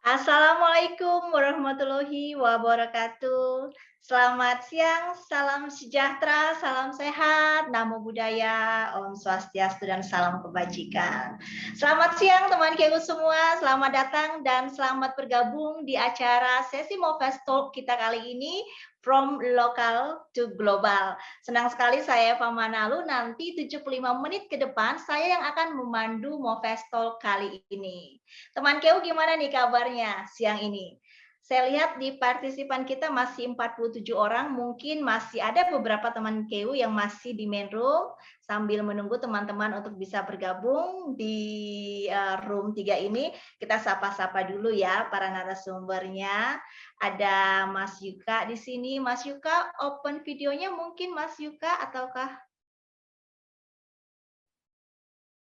Assalamualaikum warahmatullahi wabarakatuh. Selamat siang, salam sejahtera, salam sehat, namo buddhaya, om swastiastu, dan salam kebajikan. Selamat siang teman KU semua, selamat datang dan selamat bergabung di acara sesi Movest Talk kita kali ini, From Local to Global. Senang sekali saya Eva Manalu, nanti 75 menit ke depan saya yang akan memandu Movest Talk kali ini. Teman Keu gimana nih kabarnya siang ini? Saya lihat di partisipan kita masih 47 orang, mungkin masih ada beberapa teman Keu yang masih di main room sambil menunggu teman-teman untuk bisa bergabung di room 3 ini. Kita sapa-sapa dulu ya para narasumbernya. Ada Mas Yuka di sini. Mas Yuka, open videonya mungkin Mas Yuka ataukah?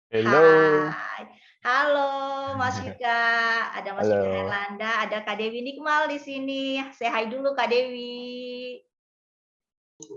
Hello. Hai, halo Mas Yuka, ada Mas Yuka Halo. Herlanda, ada Kak Dewi Nikmal di sini. Say hi dulu Kak Dewi.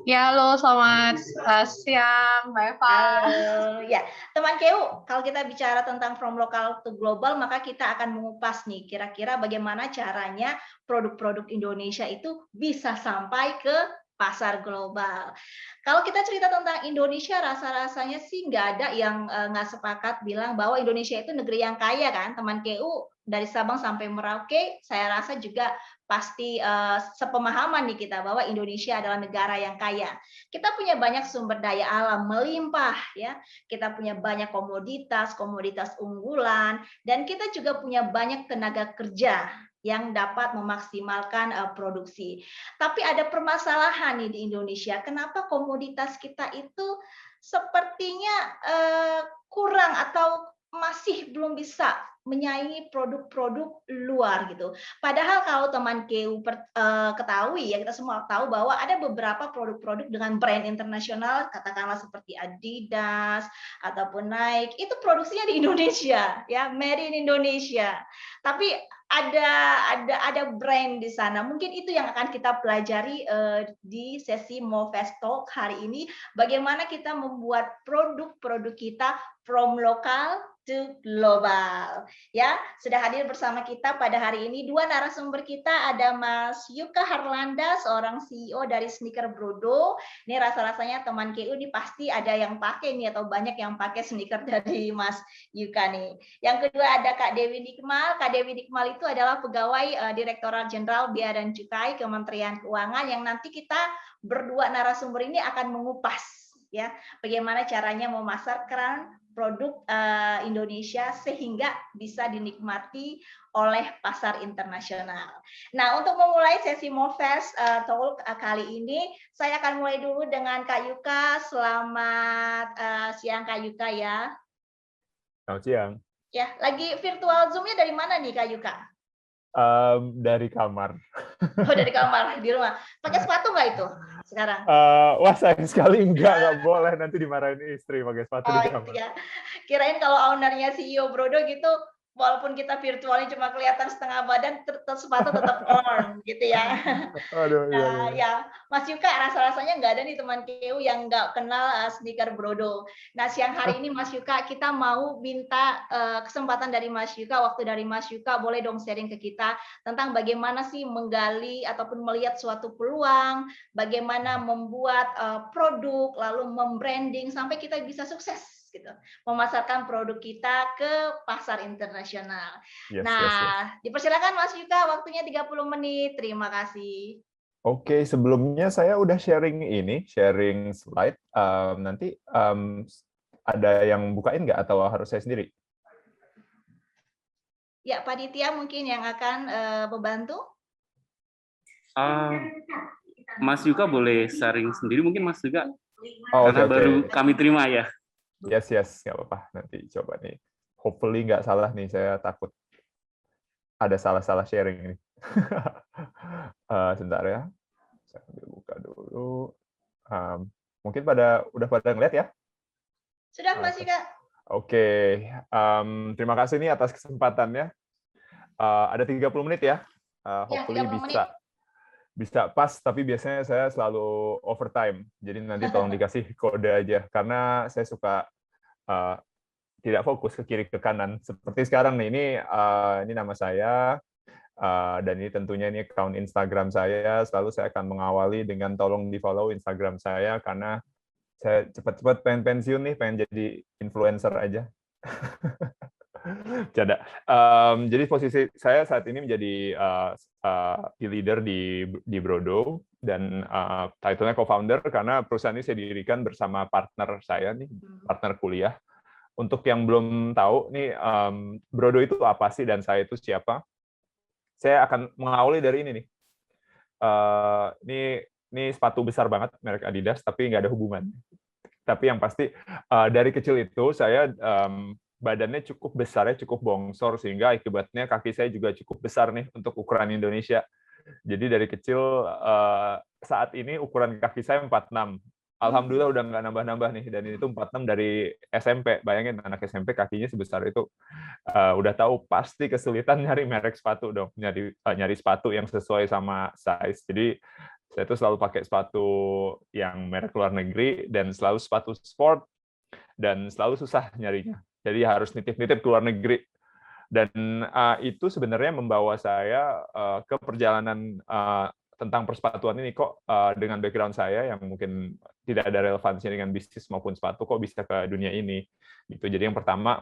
Ya, halo, selamat siang, Mbak Eva. Halo, ya teman KU, kalau kita bicara tentang from local to global, maka kita akan mengupas nih kira-kira bagaimana caranya produk-produk Indonesia itu bisa sampai ke pasar global. Kalau kita cerita tentang Indonesia, rasa-rasanya sih nggak ada yang nggak sepakat bilang bahwa Indonesia itu negeri yang kaya kan, teman KU dari Sabang sampai Merauke, saya rasa juga pasti sepemahaman nih kita bahwa Indonesia adalah negara yang kaya. Kita punya banyak sumber daya alam melimpah ya. Kita punya banyak komoditas, komoditas unggulan, dan kita juga punya banyak tenaga kerja yang dapat memaksimalkan produksi. Tapi ada permasalahan nih di Indonesia. Kenapa komoditas kita itu sepertinya kurang atau masih belum bisa menyaingi produk-produk luar gitu. Padahal kalau teman KU ketahui ya, kita semua tahu bahwa ada beberapa produk-produk dengan brand internasional, katakanlah seperti Adidas ataupun Nike, itu produksinya di Indonesia ya, made in Indonesia. Tapi ada brand di sana. Mungkin itu yang akan kita pelajari di sesi Movest Talk hari ini, bagaimana kita membuat produk-produk kita from lokal to global. Ya, sudah hadir bersama kita pada hari ini dua narasumber kita, ada Mas Yuka Harlanda, seorang CEO dari Sneaker Brodo. Ini rasa-rasanya teman KU ini pasti ada yang pakai nih atau banyak yang pakai sneaker dari Mas Yuka nih. Yang kedua ada Kak Dewi Nikmal. Kak Dewi Nikmal itu adalah pegawai Direktorat Jenderal Bea dan Cukai Kementerian Keuangan yang nanti kita berdua narasumber ini akan mengupas ya bagaimana caranya memasarkan produk Indonesia sehingga bisa dinikmati oleh pasar internasional. Nah, untuk memulai sesi Movest Talk kali ini, saya akan mulai dulu dengan Kak Yuka. Selamat siang Kak Yuka ya. Selamat siang. Ya, lagi virtual Zoom-nya dari mana nih Kak Yuka? Dari kamar. Oh, dari kamar, di rumah. Pakai sepatu nggak itu sekarang? Wah, sayang sekali nggak boleh, nanti dimarahin istri pakai sepatu Oh di itu kamar. ya. Kirain kalau ownernya CEO Brodo gitu, walaupun kita virtualnya cuma kelihatan setengah badan, sepatu tetap on gitu ya. Aduh, iya, iya. Nah, ya, Mas Yuka rasa-rasanya nggak ada nih teman KU yang nggak kenal sneaker Brodo. Nah, siang hari ini Mas Yuka, kita mau minta kesempatan dari Mas Yuka, waktu dari Mas Yuka, boleh dong sharing ke kita tentang bagaimana sih menggali ataupun melihat suatu peluang, bagaimana membuat produk, lalu membranding sampai kita bisa sukses gitu, memasarkan produk kita ke pasar internasional. Yes, yes, yes. Nah, dipersilakan Mas Yuka, waktunya 30 menit. Terima kasih. Oke, sebelumnya saya udah sharing slide. Nanti ada yang bukain nggak atau harus saya sendiri? Ya, Pak Ditya mungkin yang akan membantu. Mas Yuka boleh sharing sendiri mungkin Mas Yuka, Oke. karena baru kami terima ya. Yes, nggak apa-apa. Nanti coba nih. Hopefully nggak salah nih, saya takut ada salah-salah sharing ini. Sebentar ya. Saya ambil buka dulu. Mungkin udah pada ngeliat ya? Sudah, Mas Yuka. Oke. Terima kasih nih atas kesempatannya. Ada 30 menit ya. Hopefully 30 menit. bisa pas, tapi biasanya saya selalu overtime. Jadi nanti tolong dikasih kode aja, karena saya suka tidak fokus ke kiri ke kanan. Seperti sekarang nih, ini nama saya. Dan ini tentunya ini account Instagram saya, selalu saya akan mengawali dengan tolong di-follow Instagram saya, karena saya cepat-cepat pengen pensiun nih, pengen jadi influencer aja. Canda. Jadi posisi saya saat ini menjadi leader di Brodo, dan title-nya co-founder karena perusahaan ini saya dirikan bersama partner saya nih, partner kuliah. Untuk yang belum tahu nih, Brodo itu apa sih dan saya itu siapa? Saya akan mengawali dari ini nih. Ini sepatu besar banget merek Adidas, tapi nggak ada hubungan. Tapi yang pasti dari kecil itu saya badannya cukup besar, ya cukup bongsor, sehingga akibatnya kaki saya juga cukup besar nih untuk ukuran Indonesia. Jadi dari kecil saat ini ukuran kaki saya 46. Alhamdulillah udah nggak nambah-nambah nih, dan itu 46 dari SMP. Bayangin anak SMP kakinya sebesar itu. Udah tahu pasti kesulitan nyari merek sepatu dong, nyari sepatu yang sesuai sama size. Jadi saya tuh selalu pakai sepatu yang merek luar negeri dan selalu sepatu sport, dan selalu susah nyarinya. Jadi harus nitip-nitip ke luar negeri. Dan itu sebenarnya membawa saya ke perjalanan tentang persepatuan ini. Kok dengan background saya yang mungkin tidak ada relevansinya dengan bisnis maupun sepatu, kok bisa ke dunia ini gitu. Jadi yang pertama,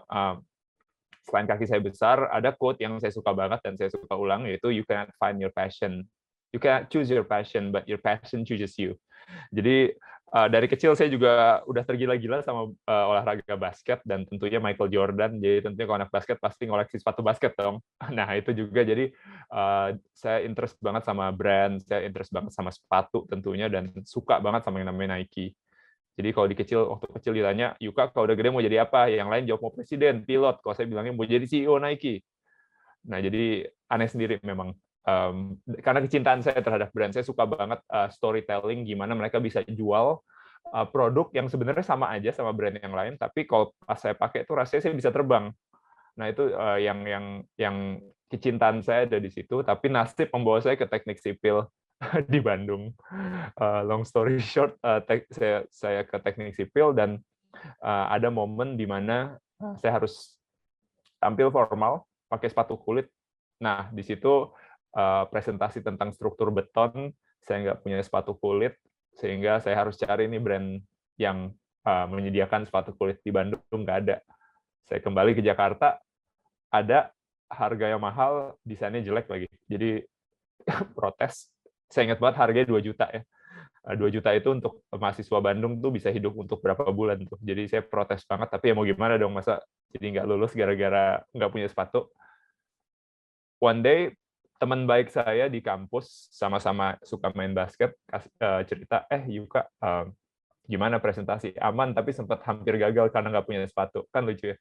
selain kaki saya besar, ada quote yang saya suka banget dan saya suka ulang, yaitu you cannot find your passion, you cannot choose your passion, but your passion chooses you. Jadi dari kecil saya juga udah tergila-gila sama olahraga basket, dan tentunya Michael Jordan. Jadi tentunya kalau anak basket pasti ngoleksi sepatu basket dong. Nah itu juga, jadi saya interest banget sama brand, saya interest banget sama sepatu tentunya, dan suka banget sama yang namanya Nike. Jadi kalau waktu kecil ditanya, Yuka kalau udah gede mau jadi apa? Yang lain jawab mau presiden, pilot. Kalau saya bilangnya mau jadi CEO Nike. Nah jadi aneh sendiri memang. Karena kecintaan saya terhadap brand, saya suka banget storytelling, gimana mereka bisa jual produk yang sebenarnya sama aja sama brand yang lain, tapi kalau pas saya pakai itu rasanya saya bisa terbang. Nah itu yang kecintaan saya ada di situ, tapi nasib membawa saya ke teknik sipil di Bandung. Long story short, saya ke teknik sipil, dan ada momen di mana saya harus tampil formal, pakai sepatu kulit. Nah di situ presentasi tentang struktur beton, saya nggak punya sepatu kulit, sehingga saya harus cari nih brand yang menyediakan sepatu kulit. Di Bandung nggak ada. Saya kembali ke Jakarta, ada, harga yang mahal, desainnya jelek lagi. Jadi protes. Saya ingat banget harganya 2 juta ya. 2 juta itu untuk mahasiswa Bandung tuh bisa hidup untuk berapa bulan tuh. Jadi saya protes banget, tapi ya mau gimana dong, masa jadi nggak lulus gara-gara nggak punya sepatu. One day, teman baik saya di kampus, sama-sama suka main basket, cerita, Yuka, gimana presentasi? Aman, tapi sempat hampir gagal karena nggak punya sepatu. Kan lucu ya.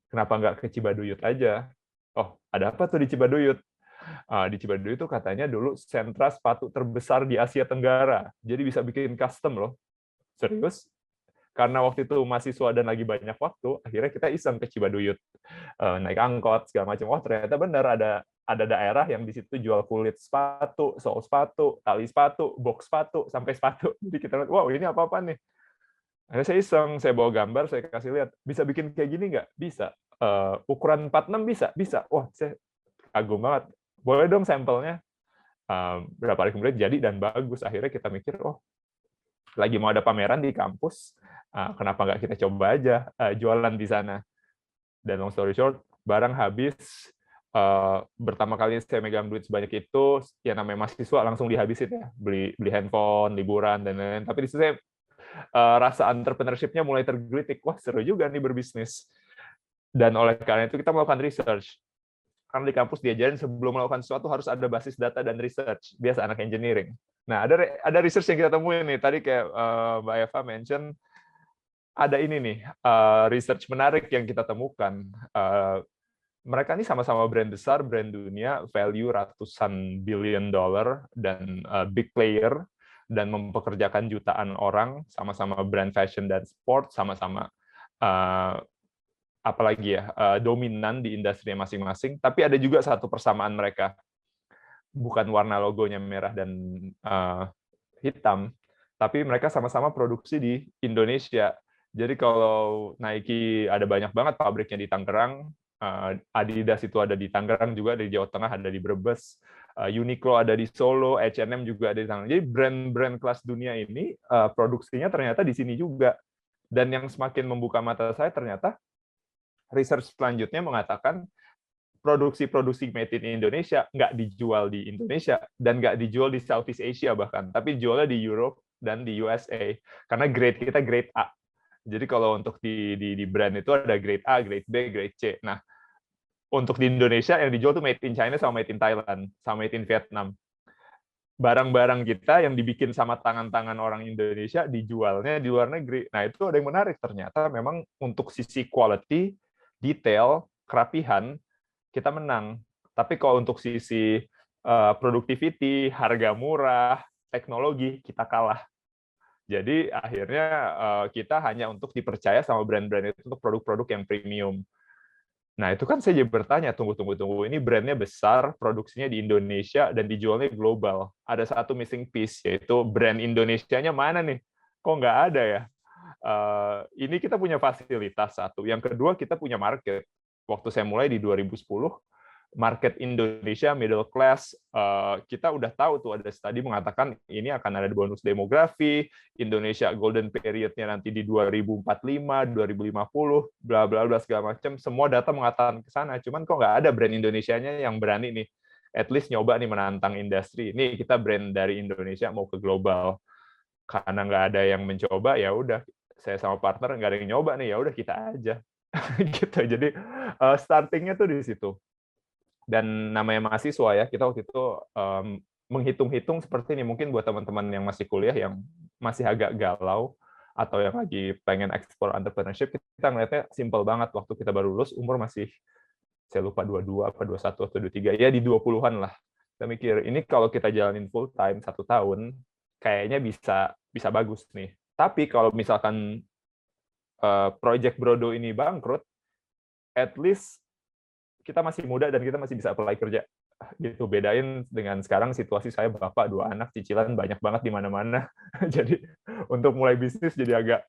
Kenapa nggak ke Cibaduyut aja? Oh, ada apa tuh di Cibaduyut? Di Cibaduyut itu katanya dulu sentra sepatu terbesar di Asia Tenggara. Jadi bisa bikin custom loh. Serius? Karena waktu itu mahasiswa dan lagi banyak waktu, akhirnya kita iseng ke Cibaduyut. Naik angkot, segala macam. Oh, ternyata benar ada daerah yang di situ jual kulit sepatu, sol sepatu, tali sepatu, box sepatu, sampai sepatu. Jadi kita lihat, wow ini apa-apa nih. Akhirnya saya iseng, saya bawa gambar, saya kasih lihat, bisa bikin kayak gini nggak? Bisa. Ukuran 46 bisa? Bisa. Wah, saya kagum banget. Boleh dong sampelnya. Berapa hari kemudian jadi dan bagus. Akhirnya kita mikir, oh lagi mau ada pameran di kampus, kenapa nggak kita coba aja jualan di sana. Dan long story short, barang habis, pertama kali saya megang duit sebanyak itu, ya namanya mahasiswa langsung dihabisin ya, beli handphone, liburan dan lain-lain. Tapi di situ saya rasa entrepreneurship-nya mulai tergelitik. Wah seru juga nih berbisnis. Dan oleh karena itu kita melakukan research. Karena di kampus diajarin sebelum melakukan sesuatu harus ada basis data dan research. Biasa anak engineering. Nah ada research yang kita temuin nih. Tadi kayak Mbak Eva mention, ada ini nih research menarik yang kita temukan. Mereka ini sama-sama brand besar, brand dunia, value ratusan billion dollar, dan big player, dan mempekerjakan jutaan orang, sama-sama brand fashion dan sport, sama-sama apalagi ya, dominan di industri masing-masing. Tapi ada juga satu persamaan mereka, bukan warna logonya merah dan hitam, tapi mereka sama-sama produksi di Indonesia. Jadi kalau Nike ada banyak banget pabriknya di Tangerang, Adidas itu ada di Tangerang juga, di Jawa Tengah ada di Brebes, Uniqlo ada di Solo, H&M juga ada di Tangerang. Jadi brand-brand kelas dunia ini produksinya ternyata di sini juga. Dan yang semakin membuka mata saya ternyata research selanjutnya mengatakan produksi-produksi made in Indonesia nggak dijual di Indonesia dan nggak dijual di Southeast Asia bahkan, tapi jualnya di Europe dan di USA karena grade kita grade A. Jadi kalau untuk di brand itu ada grade A, grade B, grade C. Nah, untuk di Indonesia yang dijual tuh made in China sama made in Thailand, sama made in Vietnam. Barang-barang kita yang dibikin sama tangan-tangan orang Indonesia dijualnya di luar negeri. Nah, itu ada yang menarik. Ternyata memang untuk sisi quality, detail, kerapihan, kita menang. Tapi kalau untuk sisi productivity, harga murah, teknologi, kita kalah. Jadi akhirnya kita hanya untuk dipercaya sama brand-brand itu untuk produk-produk yang premium. Nah, itu kan saya jadi bertanya, tunggu. Ini brandnya besar, produksinya di Indonesia, dan dijualnya global. Ada satu missing piece, yaitu brand Indonesianya mana nih? Kok nggak ada ya? Ini kita punya fasilitas satu. Yang kedua, kita punya market. Waktu saya mulai di 2010, market Indonesia middle class, kita udah tahu tuh ada studi mengatakan ini akan ada bonus demografi, Indonesia golden period-nya nanti di 2045, 2050, bla bla bla segala macam. Semua data mengatakan ke sana. Cuman kok nggak ada brand Indonesianya yang berani nih, at least nyoba nih menantang industri. Ini kita brand dari Indonesia mau ke global. Karena nggak ada yang mencoba, ya udah saya sama partner nggak ada yang nyoba nih, ya udah kita aja. Gitu. Jadi startingnya tuh di situ. Dan namanya mahasiswa ya, kita waktu itu menghitung-hitung seperti ini. Mungkin buat teman-teman yang masih kuliah, yang masih agak galau, atau yang lagi pengen explore entrepreneurship, kita ngeliatnya simple banget. Waktu kita baru lulus, umur masih, saya lupa 22, apa 21, atau 23, ya di 20-an lah. Kita mikir, ini kalau kita jalanin full time 1 tahun, kayaknya bisa bagus nih. Tapi kalau misalkan Project Brodo ini bangkrut, at least kita masih muda dan kita masih bisa apply kerja. Gitu, bedain dengan sekarang situasi saya bapak 2 anak, cicilan banyak banget di mana-mana. Jadi untuk mulai bisnis jadi agak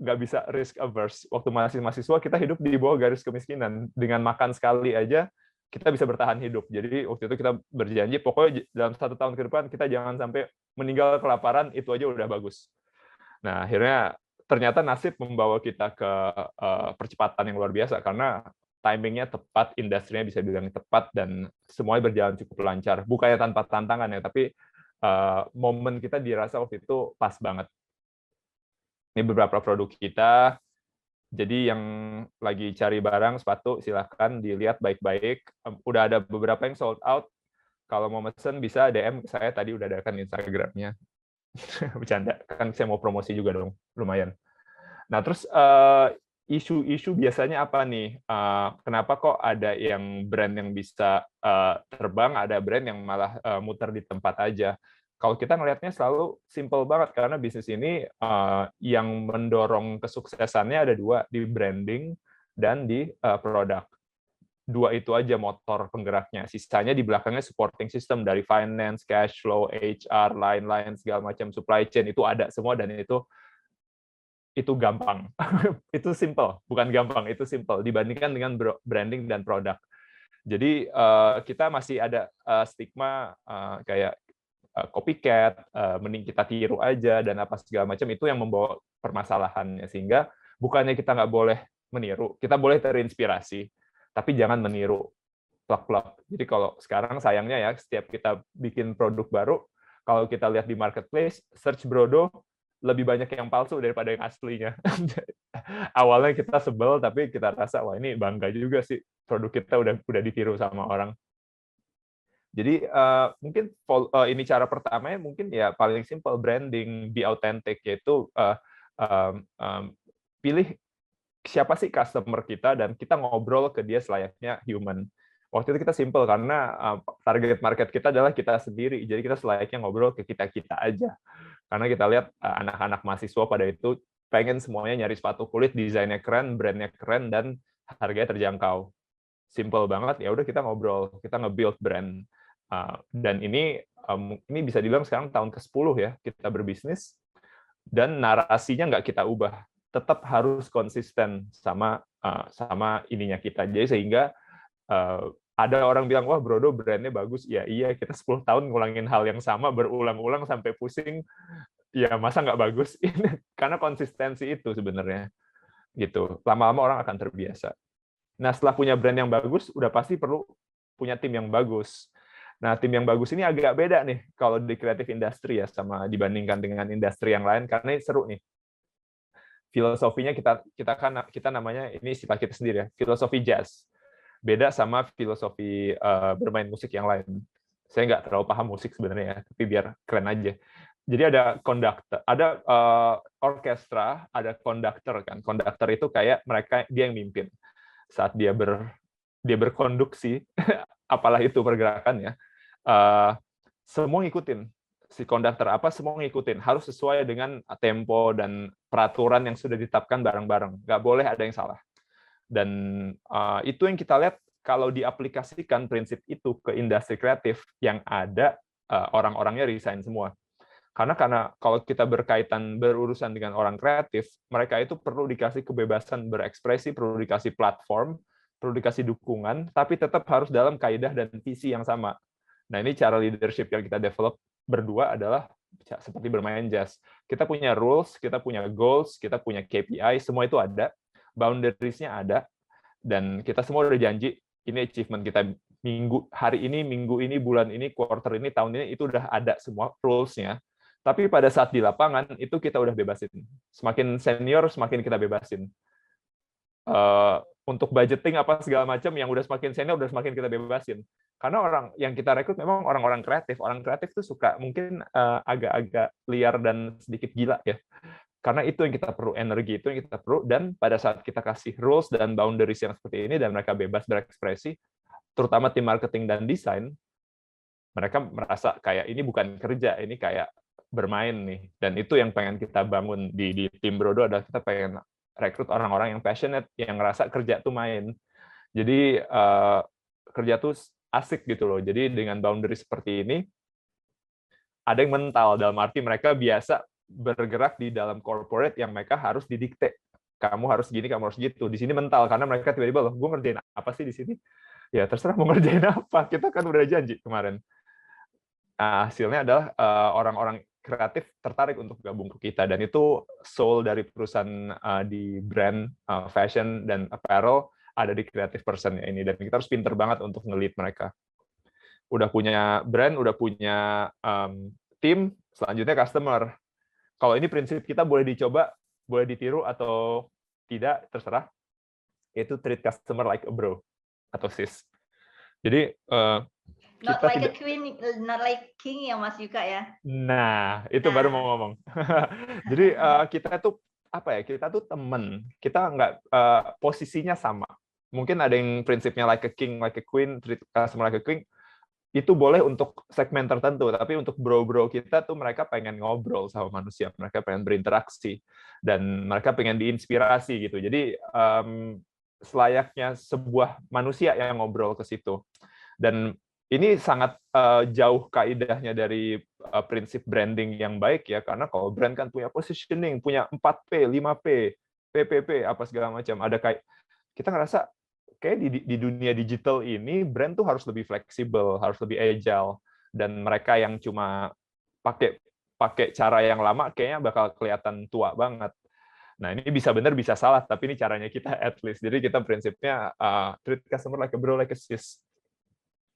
nggak bisa risk averse. Waktu masih mahasiswa kita hidup di bawah garis kemiskinan. Dengan makan sekali aja kita bisa bertahan hidup. Jadi waktu itu kita berjanji pokoknya dalam 1 tahun ke depan kita jangan sampai meninggal kelaparan, itu aja udah bagus. Nah, akhirnya ternyata nasib membawa kita ke percepatan yang luar biasa karena timingnya tepat, industrinya bisa bilang tepat, dan semuanya berjalan cukup lancar. Bukannya tanpa tantangan ya, tapi momen kita dirasa waktu itu pas banget. Ini beberapa produk kita. Jadi yang lagi cari barang sepatu, silahkan dilihat baik-baik. Udah ada beberapa yang sold out. Kalau mau mesen bisa DM ke saya, tadi udah ada kan Instagramnya. Bercanda, kan saya mau promosi juga dong, lumayan. Nah, terus isu-isu biasanya apa nih? Kenapa kok ada yang brand yang bisa terbang, ada brand yang malah muter di tempat aja? Kalau kita ngelihatnya selalu simple banget, karena bisnis ini yang mendorong kesuksesannya ada 2, di branding dan di produk. 2 itu aja motor penggeraknya. Sisanya di belakangnya supporting system dari finance, cash flow, HR, lain-lain segala macam, supply chain itu ada semua, dan itu gampang. Itu simple, bukan gampang, itu simple dibandingkan dengan branding dan produk. Jadi kita masih ada stigma kayak copycat, mending kita tiru aja dan apa segala macam, itu yang membawa permasalahannya. Sehingga bukannya kita nggak boleh meniru, kita boleh terinspirasi, tapi jangan meniru plak-plak. Jadi kalau sekarang sayangnya ya, setiap kita bikin produk baru, kalau kita lihat di marketplace, search Brodo, lebih banyak yang palsu daripada yang aslinya. Awalnya kita sebel, tapi kita rasa, wah ini bangga juga sih, produk kita udah ditiru sama orang. Jadi mungkin ini cara pertamanya mungkin ya paling simple, branding, be authentic, yaitu pilih siapa sih customer kita dan kita ngobrol ke dia selayaknya human. Waktu itu kita simple karena target market kita adalah kita sendiri, jadi kita selayaknya ngobrol ke kita-kita aja. Karena kita lihat anak-anak mahasiswa pada itu pengen semuanya nyari sepatu kulit, desainnya keren, brandnya keren, dan harganya terjangkau. Simple banget, ya udah kita ngobrol, kita nge-build brand. Dan ini bisa dibilang sekarang tahun ke-10 ya kita berbisnis, dan narasinya nggak kita ubah. tetap harus konsisten sama ininya kita. Jadi sehingga ada orang bilang, wah Brodo brandnya bagus. Ya iya, kita 10 tahun ngulangin hal yang sama berulang-ulang sampai pusing. Ya masa nggak bagus? Karena konsistensi itu sebenarnya. Gitu. Lama-lama orang akan terbiasa. Nah, setelah punya brand yang bagus, udah pasti perlu punya tim yang bagus. Nah, tim yang bagus ini agak beda nih kalau di creative industry ya, sama dibandingkan dengan industri yang lain, karena ini seru nih. Filosofinya kita namanya, ini istilah kita sendiri ya, filosofi jazz. Beda sama filosofi bermain musik yang lain. Saya nggak terlalu paham musik sebenarnya ya, tapi biar keren aja. Jadi ada konduktor, ada orkestra, ada konduktor kan. Konduktor itu kayak dia yang mimpin. Saat dia berkonduksi, apalah itu pergerakannya, semua ngikutin. Si konduktor apa, semua ngikutin. Harus sesuai dengan tempo dan peraturan yang sudah ditetapkan bareng-bareng. Nggak boleh ada yang salah. Dan itu yang kita lihat kalau diaplikasikan prinsip itu ke industri kreatif, yang ada orang-orangnya resign semua. Karena kalau kita berurusan dengan orang kreatif, mereka itu perlu dikasih kebebasan berekspresi, perlu dikasih platform, perlu dikasih dukungan, tapi tetap harus dalam kaidah dan visi yang sama. Nah, ini cara leadership yang kita develop berdua adalah seperti bermain jazz. Kita punya rules, kita punya goals, kita punya KPI, semua itu ada, boundaries-nya ada, dan kita semua udah janji, ini achievement kita hari ini, minggu ini, bulan ini, quarter ini, tahun ini, itu udah ada semua rules-nya. Tapi pada saat di lapangan, itu kita udah bebasin. Semakin senior, semakin kita bebasin. Untuk budgeting apa segala macam, yang udah semakin senior, udah semakin kita bebasin. Karena orang yang kita rekrut memang orang-orang kreatif. Orang kreatif tuh suka mungkin agak-agak liar dan sedikit gila ya. Karena itu yang kita perlu, energi itu yang kita perlu. Dan pada saat kita kasih rules dan boundaries yang seperti ini, dan mereka bebas berekspresi, terutama tim marketing dan desain, mereka merasa kayak ini bukan kerja, ini kayak bermain nih. Dan itu yang pengen kita bangun di tim Brodo, adalah kita pengen rekrut orang-orang yang passionate, yang ngerasa kerja tuh main. Jadi kerja tuh asik gitu loh. Jadi dengan boundary seperti ini, ada yang mental, dalam arti mereka biasa bergerak di dalam corporate yang mereka harus didikte. Kamu harus gini, kamu harus gitu. Di sini mental, karena mereka tiba-tiba, loh, gue ngerjain apa sih di sini? Ya terserah mau ngerjain apa, kita kan udah janji kemarin. Nah, hasilnya adalah orang-orang kreatif tertarik untuk gabung ke kita, dan itu soul dari perusahaan di brand fashion dan apparel ada di creative person-nya ini, dan kita harus pinter banget untuk nge-lead mereka. Udah punya brand, udah punya tim, selanjutnya customer. Kalau ini prinsip kita boleh dicoba, boleh ditiru atau tidak, terserah. Itu treat customer like a bro atau sis. Jadi not like a queen, not like king ya Mas Yuka ya. Nah, itu baru mau ngomong. Jadi kita tuh apa ya? Kita tuh temen. Kita nggak posisinya sama. Mungkin ada yang prinsipnya like a king, like a queen, treat customer like a queen. Itu boleh untuk segmen tertentu, tapi untuk bro-bro kita tuh mereka pengen ngobrol sama manusia, mereka pengen berinteraksi, dan mereka pengen diinspirasi gitu. Jadi selayaknya sebuah manusia yang ngobrol ke situ. Dan ini sangat jauh kaidahnya dari prinsip branding yang baik ya, karena kalau brand kan punya positioning, punya 4P, 5P, PPP, apa segala macam. Ada kayak kita ngerasa kayak di dunia digital ini brand tuh harus lebih fleksibel, harus lebih agile, dan mereka yang cuma pakai cara yang lama kayaknya bakal kelihatan tua banget. Nah, ini bisa benar bisa salah, tapi ini caranya kita at least. Jadi kita prinsipnya treat customer like a bro, like a sis.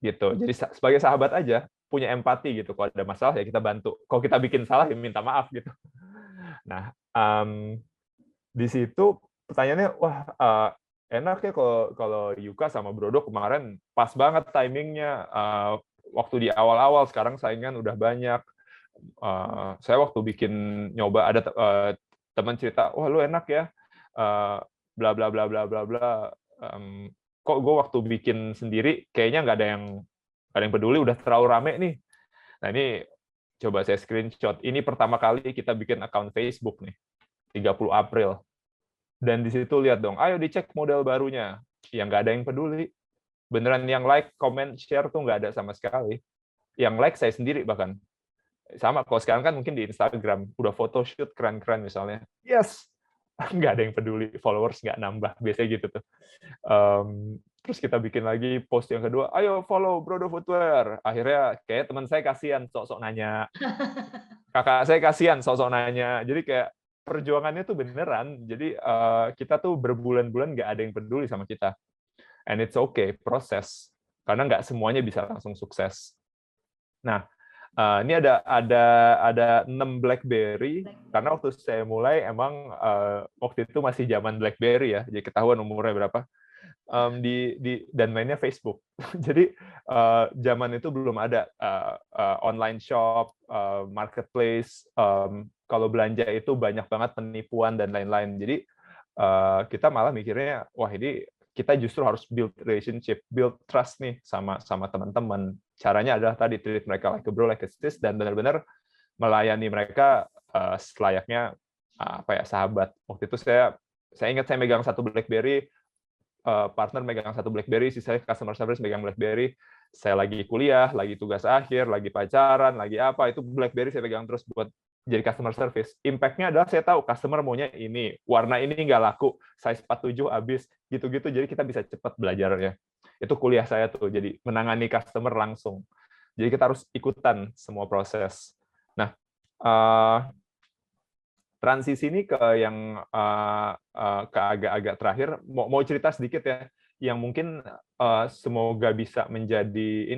Gitu. Jadi sebagai sahabat aja, punya empati gitu. Kalau ada masalah ya kita bantu. Kalau kita bikin salah ya minta maaf gitu. Nah, di situ pertanyaannya, wah enak ya kalau Yuka sama Brodo kemarin pas banget timingnya. Waktu di awal-awal, sekarang saingan udah banyak. Saya waktu bikin nyoba ada teman cerita, wah lu enak ya, bla bla bla bla bla bla. Kok gue waktu bikin sendiri kayaknya nggak ada yang peduli, udah terlalu rame nih. Nah ini coba saya screenshot. Ini pertama kali kita bikin account Facebook nih, 30 April. Dan di situ lihat dong, ayo dicek model barunya. Yang nggak ada yang peduli. Beneran yang like, comment, share tuh nggak ada sama sekali. Yang like saya sendiri bahkan. Sama, kalau sekarang kan mungkin di Instagram, udah photoshoot keren-keren misalnya. Yes, nggak ada yang peduli, followers nggak nambah, biasanya gitu tuh. Terus kita bikin lagi post yang kedua, ayo follow Brodo Footwear. Akhirnya kayak teman saya kasihan, sok-sok nanya. Kakak saya kasihan, sok-sok nanya. Jadi kayak perjuangannya tuh beneran. Jadi kita tuh berbulan-bulan nggak ada yang peduli sama kita. And it's okay, proses. Karena nggak semuanya bisa langsung sukses. Nah, ini ada 6 BlackBerry, karena waktu saya mulai emang waktu itu masih zaman BlackBerry ya, jadi ketahuan umurnya berapa. Dan mainnya Facebook. Jadi zaman itu belum ada online shop, marketplace. Kalau belanja itu banyak banget penipuan dan lain-lain. Jadi kita malah mikirnya, wah ini kita justru harus build relationship, build trust nih sama teman-teman. Caranya adalah tadi treat mereka like a bro, like a sis, dan benar-benar melayani mereka selayaknya sahabat. Waktu itu saya ingat saya megang satu BlackBerry, partner megang satu BlackBerry, sisanya customer service megang BlackBerry. Saya lagi kuliah, lagi tugas akhir, lagi pacaran, lagi apa, itu BlackBerry saya pegang terus buat jadi customer service. Impact-nya adalah saya tahu customer maunya ini, warna ini nggak laku, size 47 habis, gitu-gitu. Jadi kita bisa cepat belajarnya. Itu kuliah saya tuh, jadi menangani customer langsung. Jadi kita harus ikutan semua proses. Nah, transisi ini ke yang ke agak-agak terakhir, mau cerita sedikit ya, yang mungkin semoga bisa menjadi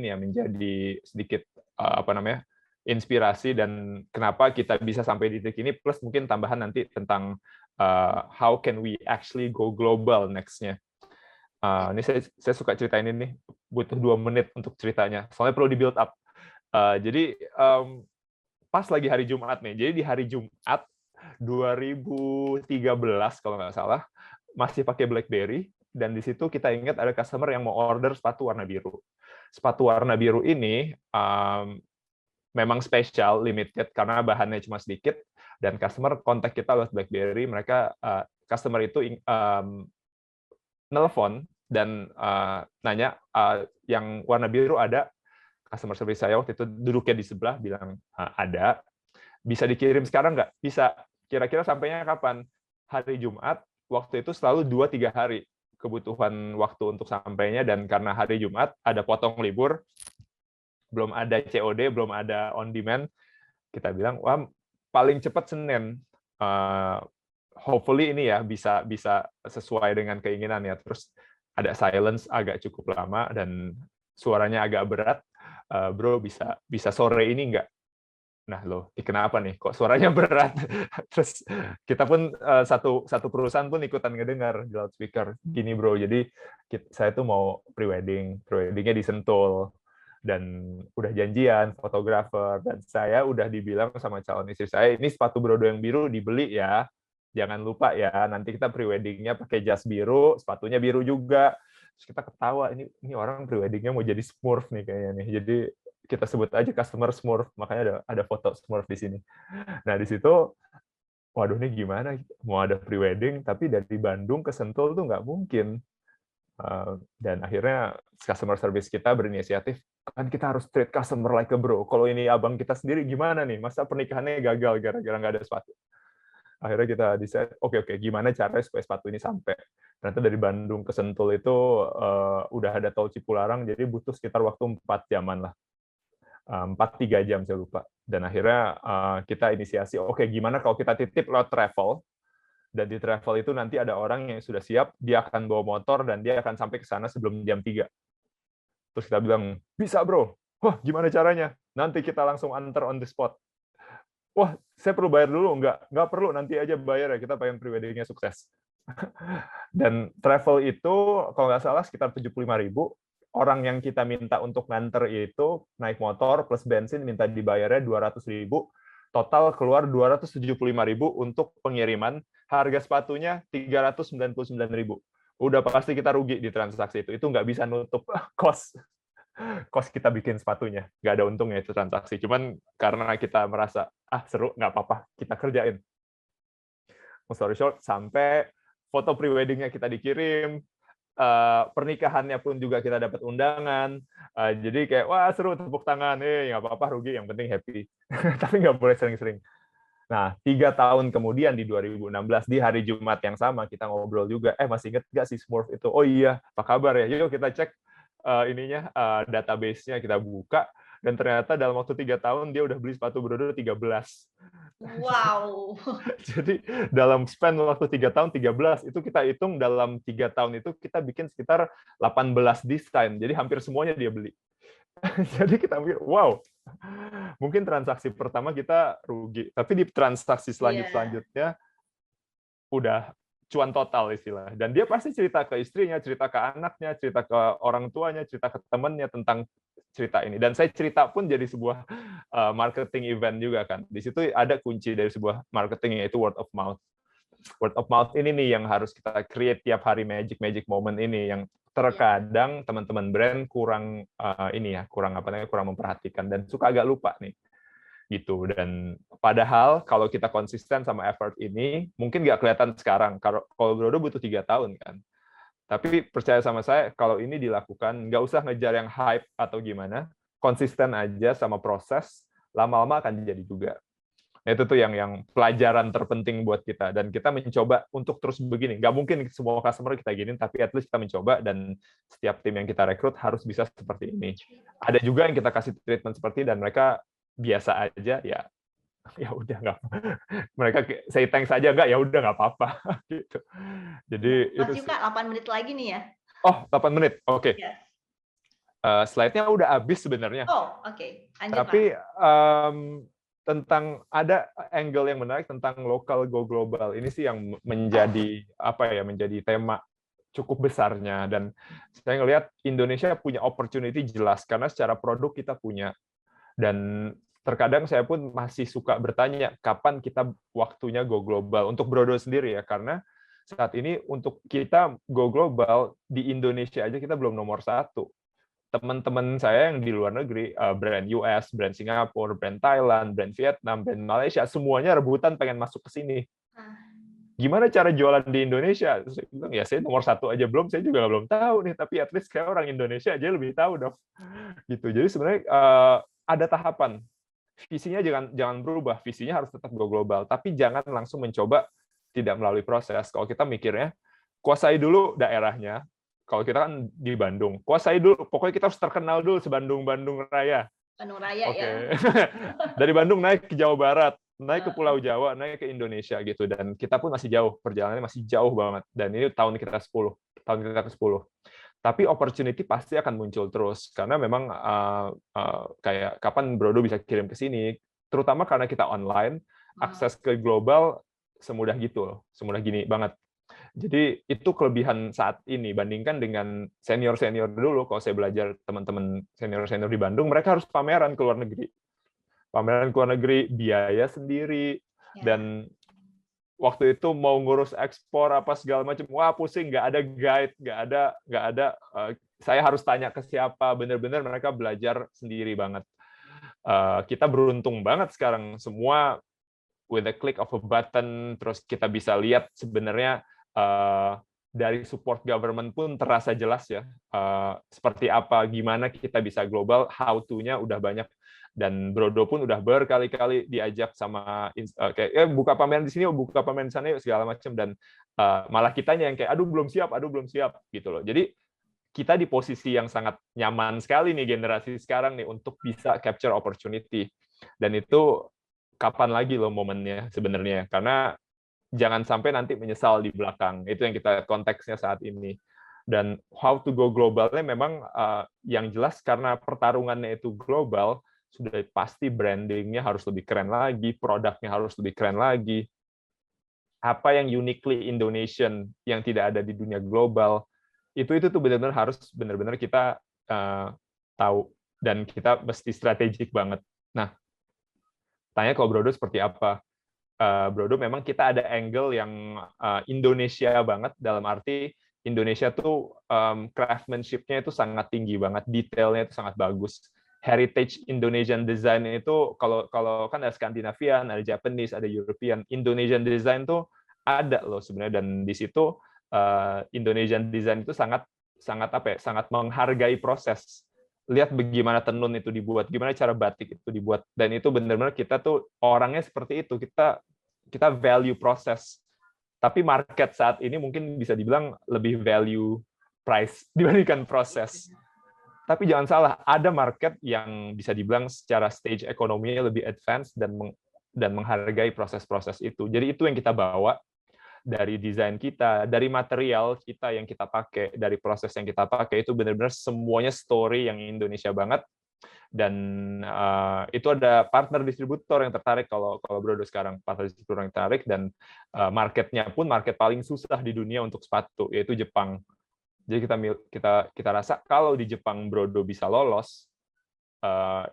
sedikit inspirasi dan kenapa kita bisa sampai di titik ini, plus mungkin tambahan nanti tentang how can we actually go global next-nya. Ini saya suka ceritain ini, butuh 2 menit untuk ceritanya, soalnya perlu di build up. Jadi pas lagi hari Jumat nih, jadi di hari Jumat 2013 kalau nggak salah, masih pakai BlackBerry, dan di situ kita ingat ada customer yang mau order sepatu warna biru. Sepatu warna biru ini memang spesial, limited, karena bahannya cuma sedikit, dan customer kontak kita lewat BlackBerry, mereka customer itu nelpon dan nanya, yang warna biru ada, customer service saya waktu itu duduknya di sebelah, bilang ada, bisa dikirim sekarang nggak? Bisa. Kira-kira sampainya kapan? Hari Jumat, waktu itu selalu 2-3 hari kebutuhan waktu untuk sampainya, dan karena hari Jumat ada potong libur, belum ada COD, belum ada on demand, kita bilang, wah paling cepat Senin. Hopefully ini ya bisa sesuai dengan keinginan ya. Terus ada silence agak cukup lama dan suaranya agak berat. Bro bisa sore ini nggak? Nah loh, kenapa nih? Kok suaranya berat? Terus kita pun satu perusahaan pun ikutan ngedengar di loudspeaker. Gini bro, jadi saya tuh mau pre-weddingnya di Sentul, dan udah janjian fotografer, dan saya udah dibilang sama calon istri saya, ini sepatu Brodo yang biru dibeli ya, jangan lupa ya, nanti kita pre-weddingnya pakai jas biru, sepatunya biru juga. Terus kita ketawa, ini orang pre-weddingnya mau jadi Smurf nih kayaknya nih. Jadi kita sebut aja customer Smurf, makanya ada foto Smurf di sini. Nah di situ, waduh nih gimana? Mau ada pre-wedding, tapi dari Bandung ke Sentul tuh nggak mungkin. Dan akhirnya customer service kita berinisiatif, kan kita harus treat customer like a bro. Kalau ini abang kita sendiri gimana nih? Masa pernikahannya gagal gara-gara nggak ada sepatu? Akhirnya kita decide, oke, gimana caranya supaya sepatu ini sampai. Ternyata dari Bandung ke Sentul itu udah ada tol Cipularang, jadi butuh sekitar waktu 4 jaman lah. 4-3 jam saya lupa. Dan akhirnya kita inisiasi, oke gimana kalau kita titip lewat travel, dan di travel itu nanti ada orang yang sudah siap, dia akan bawa motor dan dia akan sampai ke sana sebelum jam 3. Terus kita bilang, bisa bro. Wah, gimana caranya? Nanti kita langsung antar on the spot. Wah, saya perlu bayar dulu? Nggak perlu, nanti aja bayar ya, kita pengen pre-weddingnya sukses. Dan travel itu, kalau nggak salah, sekitar 75.000. Orang yang kita minta untuk nganter itu, naik motor plus bensin, minta dibayarnya 200.000. Total keluar 275.000 untuk pengiriman. Harga sepatunya 399.000. Udah pasti kita rugi di transaksi itu. Itu nggak bisa nutup cost kita bikin sepatunya. Nggak ada untungnya itu transaksi. Cuman karena kita merasa, seru, nggak apa-apa, kita kerjain. Long story short, sampai foto pre-weddingnya kita dikirim, pernikahannya pun juga kita dapat undangan. Jadi kayak, wah seru, tepuk tangan, nggak apa-apa, rugi, yang penting happy. Tapi nggak boleh sering-sering. Nah, 3 tahun kemudian di 2016 di hari Jumat yang sama kita ngobrol juga. Masih inget nggak sih Smurf itu? Oh iya, apa kabar ya? Yuk kita cek database-nya, kita buka, dan ternyata dalam waktu 3 tahun dia udah beli sepatu Brodo 13. Wow. Jadi dalam span waktu 3 tahun 13 itu kita hitung dalam 3 tahun itu kita bikin sekitar 18 desain. Jadi hampir semuanya dia beli. Jadi kita mikir, wow, mungkin transaksi pertama kita rugi, tapi di transaksi selanjutnya udah cuan total istilah. Dan dia pasti cerita ke istrinya, cerita ke anaknya, cerita ke orang tuanya, cerita ke temannya tentang cerita ini. Dan saya cerita pun jadi sebuah marketing event juga kan. Di situ ada kunci dari sebuah marketing, yaitu word of mouth. Word of mouth ini nih yang harus kita create tiap hari, magic moment ini yang terkadang teman-teman brand kurang kurang memperhatikan dan suka agak lupa nih gitu. Dan padahal kalau kita konsisten sama effort ini mungkin nggak kelihatan sekarang, kalau Brodo butuh 3 tahun kan, tapi percaya sama saya kalau ini dilakukan nggak usah ngejar yang hype atau gimana, konsisten aja sama proses, lama-lama akan jadi juga. Nah, itu tuh yang pelajaran terpenting buat kita, dan kita mencoba untuk terus begini. Nggak mungkin semua customer kita gini, tapi at least kita mencoba, dan setiap tim yang kita rekrut harus bisa seperti ini. Ada juga yang kita kasih treatment seperti, dan mereka biasa aja, ya udah nggak, mereka say thanks aja, nggak, ya udah nggak apa-apa gitu. Jadi Mas Yuka, 8 menit lagi nih ya. Oh, 8 menit, oke. Yes. Slide-nya udah habis sebenarnya. Oh, oke. Lanjut, tapi tentang ada angle yang menarik tentang local go global ini sih yang menjadi menjadi tema cukup besarnya, dan saya ngelihat Indonesia punya opportunity jelas karena secara produk kita punya. Dan terkadang saya pun masih suka bertanya kapan kita waktunya go global untuk Brodo sendiri ya, karena saat ini untuk kita go global di Indonesia aja kita belum nomor 1. Teman-teman saya yang di luar negeri, brand US, brand Singapura, brand Thailand, brand Vietnam, brand Malaysia, semuanya rebutan pengen masuk ke sini. Gimana cara jualan di Indonesia? Terus saya bilang, ya saya nomor 1 aja belum, saya juga belum tahu nih, tapi at least kayak orang Indonesia aja lebih tahu dong. Gitu. Jadi sebenarnya ada tahapan. Visinya jangan berubah, visinya harus tetap go global, tapi jangan langsung mencoba tidak melalui proses. Kalau kita mikirnya, kuasai dulu daerahnya. Kalau kita kan di Bandung, kuasai dulu. Pokoknya kita harus terkenal dulu se-Bandung Raya. Bandung Raya ya. Dari Bandung naik ke Jawa Barat, naik ke Pulau Jawa, naik ke Indonesia gitu. Dan kita pun masih jauh, perjalanannya masih jauh banget. Dan ini tahun kita ke-10. Tapi opportunity pasti akan muncul terus karena memang kayak kapan Brodo bisa kirim ke sini, terutama karena kita online, akses ke global semudah gitu, semudah gini banget. Jadi itu kelebihan saat ini bandingkan dengan senior dulu. Kalau saya belajar teman-teman senior di Bandung, mereka harus pameran ke luar negeri. Pameran ke luar negeri, biaya sendiri, dan waktu itu mau ngurus ekspor apa segala macam, wah pusing, nggak ada guide, nggak ada. Saya harus tanya ke siapa, benar-benar mereka belajar sendiri banget. Kita beruntung banget sekarang, semua with a click of a button, terus kita bisa lihat sebenarnya dari support government pun terasa jelas ya, seperti apa, gimana kita bisa global, how to-nya udah banyak. Dan Brodo pun udah berkali-kali diajak sama kayak buka pameran di sini, buka pameran di sana yuk, segala macam, dan malah kitanya yang kayak aduh belum siap gitu loh. Jadi kita di posisi yang sangat nyaman sekali nih generasi sekarang nih untuk bisa capture opportunity. Dan itu kapan lagi loh momennya sebenarnya, karena jangan sampai nanti menyesal di belakang. Itu yang kita konteksnya saat ini. Dan how to go globalnya memang yang jelas karena pertarungannya itu global, sudah pasti brandingnya harus lebih keren lagi, produknya harus lebih keren lagi. Apa yang uniquely Indonesian yang tidak ada di dunia global, itu tuh benar-benar harus benar-benar kita tahu, dan kita mesti strategik banget. Nah, tanya kalau Brodo seperti apa? Brodo memang kita ada angle yang Indonesia banget, dalam arti Indonesia tuh craftsmanship-nya itu sangat tinggi banget, detailnya itu sangat bagus. Heritage Indonesian design itu kalau kan ada Skandinavian, ada Japanese, ada European. Indonesian design tuh ada loh sebenarnya, dan di situ Indonesian design itu sangat menghargai proses. lihat bagaimana tenun itu dibuat, gimana cara batik itu dibuat, dan itu benar-benar kita tuh orangnya seperti itu, kita value proses. Tapi market saat ini mungkin bisa dibilang lebih value price dibandingkan proses. Tapi jangan salah, ada market yang bisa dibilang secara stage ekonominya lebih advance dan menghargai proses-proses itu. Jadi itu yang kita bawa dari desain kita, dari material kita yang kita pakai, dari proses yang kita pakai, itu benar-benar semuanya story yang Indonesia banget. Dan itu ada partner distributor yang tertarik kalau Brodo sekarang, partner distributor yang tertarik, dan marketnya pun market paling susah di dunia untuk sepatu, yaitu Jepang. Jadi kita rasa kalau di Jepang Brodo bisa lolos,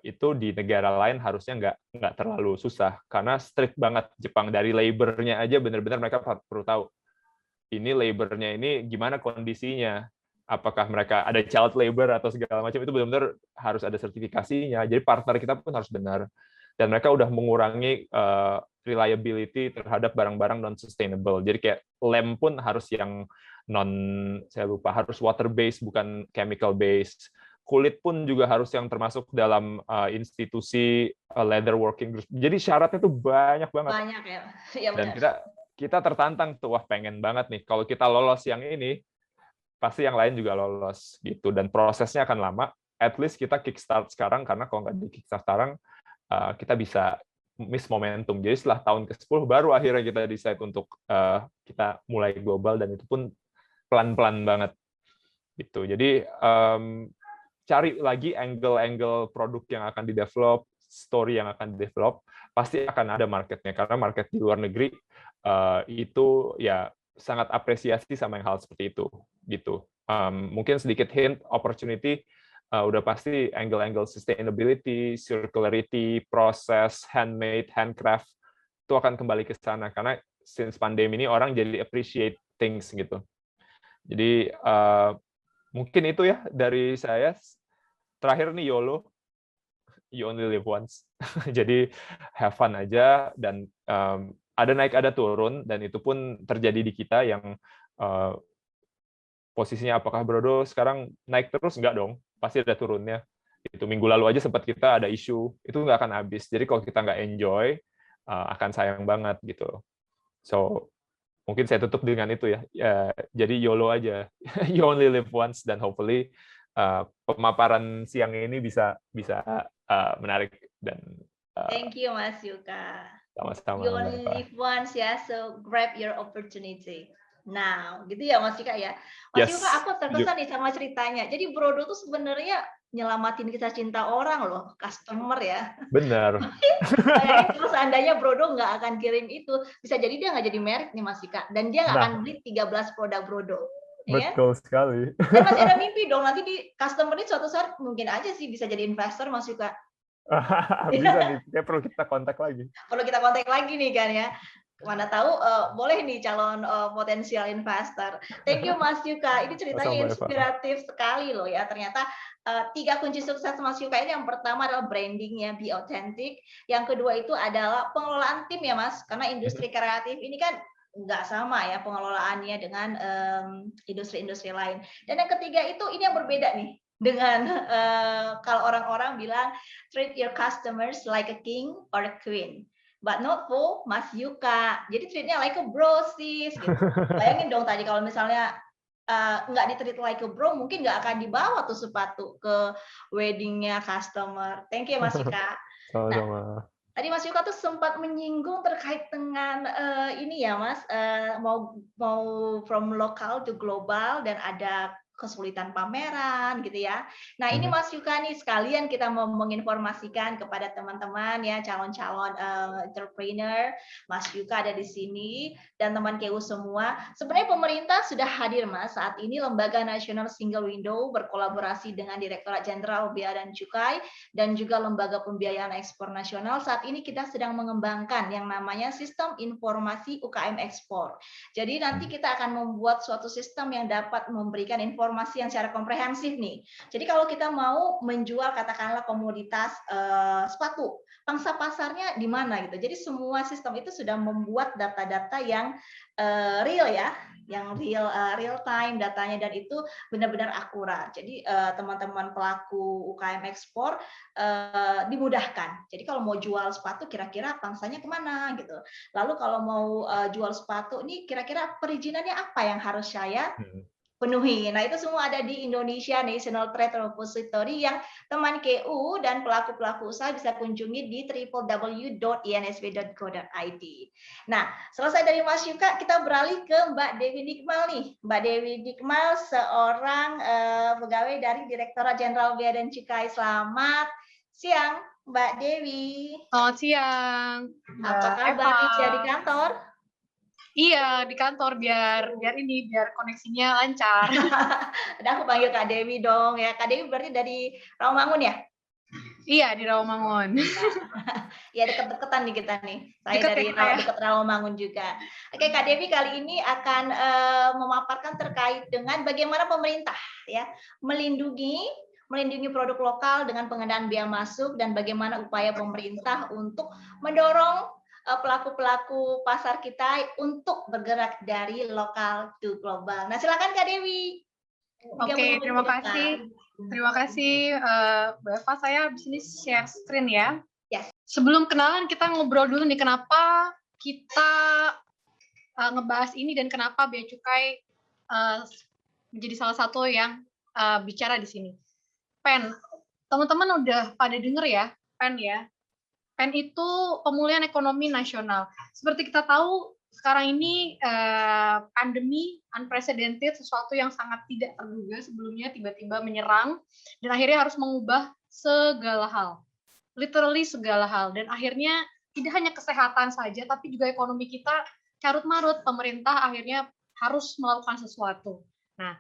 itu di negara lain harusnya nggak terlalu susah, karena strict banget Jepang. Dari labor-nya aja benar-benar mereka perlu tahu ini labor-nya ini gimana kondisinya, apakah mereka ada child labor atau segala macam, itu benar-benar harus ada sertifikasinya. Jadi partner kita pun harus benar, dan mereka udah mengurangi reliability terhadap barang-barang non sustainable. Jadi kayak lem pun harus yang harus water based bukan chemical based. Kulit pun juga harus yang termasuk dalam institusi leather working group. Jadi syaratnya tuh banyak banget. Banyak ya. Ya, dan benar. kita tertantang tuh, wah pengen banget nih kalau kita lolos yang ini, pasti yang lain juga lolos gitu, dan prosesnya akan lama. At least kita kickstart sekarang, karena kalau nggak di kickstart sekarang kita bisa miss momentum. Jadi setelah tahun ke-10 baru akhirnya kita decide untuk kita mulai global, dan itu pun pelan-pelan banget gitu. Jadi cari lagi angle-angle produk yang akan di-develop, story yang akan di-develop, pasti akan ada marketnya, karena market di luar negeri itu ya sangat apresiasi sama yang hal seperti itu gitu. Mungkin sedikit hint opportunity, udah pasti angle-angle sustainability, circularity, proses, handmade, handcraft, itu akan kembali ke sana, karena since pandemi ini orang jadi appreciate things gitu. Jadi mungkin itu ya dari saya. Terakhir nih, YOLO, you only live once. Jadi have fun aja, dan ada naik ada turun, dan itu pun terjadi di kita yang posisinya apakah Brodo sekarang naik terus? Enggak dong, pasti ada turunnya. Itu minggu lalu aja sempat kita ada isu, itu nggak akan habis. Jadi kalau kita nggak enjoy, akan sayang banget gitu. So mungkin saya tutup dengan itu ya. Jadi YOLO aja, you only live once, dan hopefully pemaparan siang ini bisa menarik, dan Thank you, Mas Yuka. sama-sama. You only live once ya, so grab your opportunity. Nah, gitu ya Mas Yuka ya. Mas Yuka, aku terkesan nih sama ceritanya. Jadi Brodo tuh sebenarnya nyelamatin kisah cinta orang loh, customer ya. Benar. Bayangin kalau seandainya Brodo nggak akan kirim itu, bisa jadi dia nggak jadi merek nih Mas Yuka, dan dia nggak akan beli 13 produk Brodo. Betul sekali. Dan masih ada mimpi dong, nanti di customer ini suatu saat mungkin aja sih bisa jadi investor Mas Yuka. Bisa nih, kayak perlu kita kontak lagi. Perlu kita kontak lagi nih kan ya. Mana tahu boleh nih calon potensial investor. Thank you Mas Yuka. Ini ceritanya inspiratif sekali loh ya. Ternyata 3 kunci sukses Mas Yuka ini, yang pertama adalah brandingnya, be authentic. Yang kedua itu adalah pengelolaan tim ya Mas. Karena industri kreatif ini kan nggak sama ya pengelolaannya dengan industri-industri lain. Dan yang ketiga itu ini yang berbeda nih dengan kalau orang-orang bilang treat your customers like a king or a queen, but not for Mas Yuka. Jadi treatnya like a bro sis. Gitu. Bayangin dong tadi kalau misalnya nggak di-treat like a bro, mungkin nggak akan dibawa tuh sepatu ke weddingnya customer. Thank you Mas Yuka. Sama-sama. Tadi Mas Yuka tuh sempat menyinggung terkait dengan ini ya Mas, mau from lokal to global, dan ada kesulitan pameran gitu ya. Nah ini Mas Yuka nih, sekalian kita mau menginformasikan kepada teman-teman ya, calon-calon entrepreneur. Mas Yuka ada di sini dan teman KU semua. Sebenarnya pemerintah sudah hadir Mas. Saat ini Lembaga Nasional Single Window berkolaborasi dengan Direktorat Jenderal Bea dan Cukai dan juga Lembaga Pembiayaan Ekspor Nasional. Saat ini kita sedang mengembangkan yang namanya Sistem Informasi UKM Ekspor. Jadi nanti kita akan membuat suatu sistem yang dapat memberikan informasi yang secara komprehensif nih. Jadi kalau kita mau menjual katakanlah komoditas sepatu, pangsa pasarnya di mana gitu. Jadi semua sistem itu sudah membuat data-data yang real ya. yang real time datanya, dan itu benar-benar akurat. Jadi teman-teman pelaku UKM ekspor dimudahkan. Jadi kalau mau jual sepatu kira-kira pangsanya kemana gitu. Lalu kalau mau jual sepatu ini kira-kira perizinannya apa yang harus saya penuhi. Nah, itu semua ada di Indonesia National Trade Repository yang teman KU dan pelaku-pelaku usaha bisa kunjungi di www.insb.co.id. Nah, selesai dari Mas Yuka, kita beralih ke Mbak Dewi Nikmal nih. Mbak Dewi Nikmal seorang pegawai dari Direktorat Jenderal Bea dan Cukai. Selamat siang, Mbak Dewi. Selamat siang. Apa kabar di kantor? Iya, di kantor biar koneksinya lancar. Udah aku panggil Kak Dewi dong ya. Kak Dewi berarti dari Rawamangun ya? Iya, di Rawamangun. Ya, deket-deketan nih kita nih. Saya Deket dari ya, dekat Rawamangun juga. Oke, Kak Dewi kali ini akan memaparkan terkait dengan bagaimana pemerintah ya melindungi produk lokal dengan pengendalian bea masuk, dan bagaimana upaya pemerintah untuk mendorong pelaku-pelaku pasar kita untuk bergerak dari lokal to global. Nah, silakan Kak Dewi. Oke, terima kasih. Terima kasih, Mbak Eva. Saya di sini share screen ya. Yes. Sebelum kenalan, kita ngobrol dulu nih kenapa kita ngebahas ini dan kenapa Bea Cukai menjadi salah satu yang bicara di sini. PEN, teman-teman udah pada denger ya, PEN ya. PEN itu pemulihan ekonomi nasional. Seperti kita tahu, sekarang ini pandemi unprecedented, sesuatu yang sangat tidak terduga sebelumnya tiba-tiba menyerang, dan akhirnya harus mengubah segala hal. Literally segala hal. Dan akhirnya tidak hanya kesehatan saja, tapi juga ekonomi kita carut-marut. Pemerintah akhirnya harus melakukan sesuatu. Nah,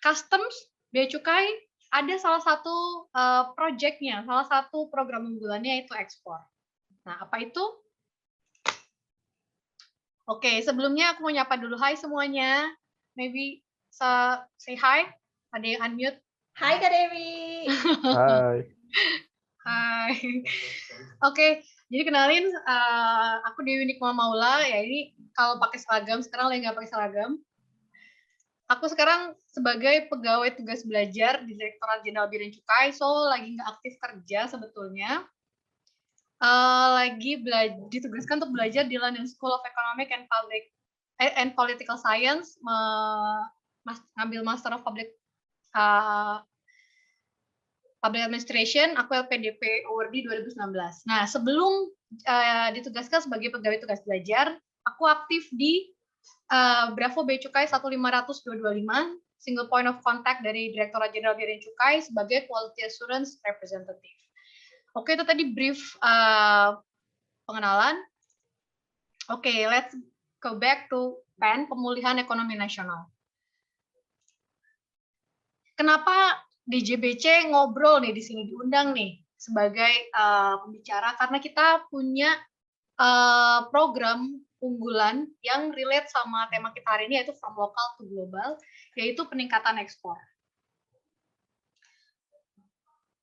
Customs, Bea Cukai, ada salah satu project-nya, salah satu program unggulannya itu ekspor. Nah, apa itu? Oke, sebelumnya aku mau nyapa dulu. Hai semuanya. Maybe say hi. Ada yang unmute? Hai Kak Dewi. Hai. Hai. Oke, jadi kenalin, aku Dewi Nikmal Maula. Ya, ini kalau pakai seragam, sekarang lagi nggak pakai seragam. Aku sekarang sebagai pegawai tugas belajar di Direktorat Jenderal Bea dan Cukai, so lagi nggak aktif kerja sebetulnya. Lagi ditugaskan untuk belajar di London School of Economic and Political Science, ngambil Master of Public Administration, aku LPDP Award di 2019. Nah, sebelum ditugaskan sebagai pegawai tugas belajar, aku aktif di Bravo Bea Cukai 1500225, single point of contact dari Direktorat Jenderal Bea dan Cukai sebagai Quality Assurance Representative. Oke, itu tadi brief pengenalan. Oke, let's go back to PEN, pemulihan ekonomi nasional. Kenapa DJBC ngobrol nih di sini, diundang nih sebagai pembicara? Karena kita punya program unggulan yang relate sama tema kita hari ini, yaitu from local to global, yaitu peningkatan ekspor.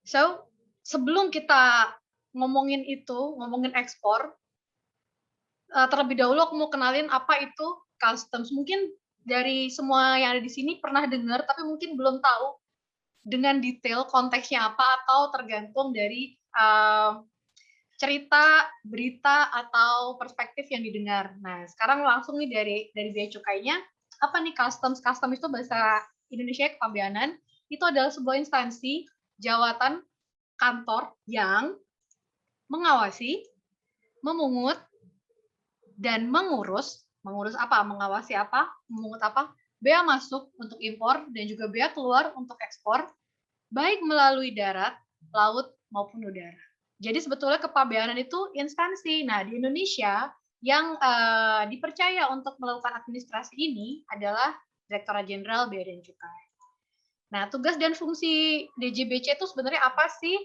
So, sebelum kita ngomongin ekspor, terlebih dahulu aku mau kenalin apa itu customs. Mungkin dari semua yang ada di sini pernah dengar, tapi mungkin belum tahu dengan detail konteksnya apa, atau tergantung dari cerita, berita, atau perspektif yang didengar. Nah, sekarang langsung nih dari Bea Cukainya, apa nih customs? Customs itu bahasa Indonesia kepabeanan, itu adalah sebuah instansi, jawatan, kantor yang mengawasi, memungut, dan mengurus apa? Mengawasi apa? Memungut apa? Bea masuk untuk impor dan juga bea keluar untuk ekspor, baik melalui darat, laut, maupun udara. Jadi sebetulnya kepabeanan itu instansi. Nah, di Indonesia yang dipercaya untuk melakukan administrasi ini adalah Direktorat Jenderal Bea dan Cukai. Nah, tugas dan fungsi DJBC itu sebenarnya apa sih?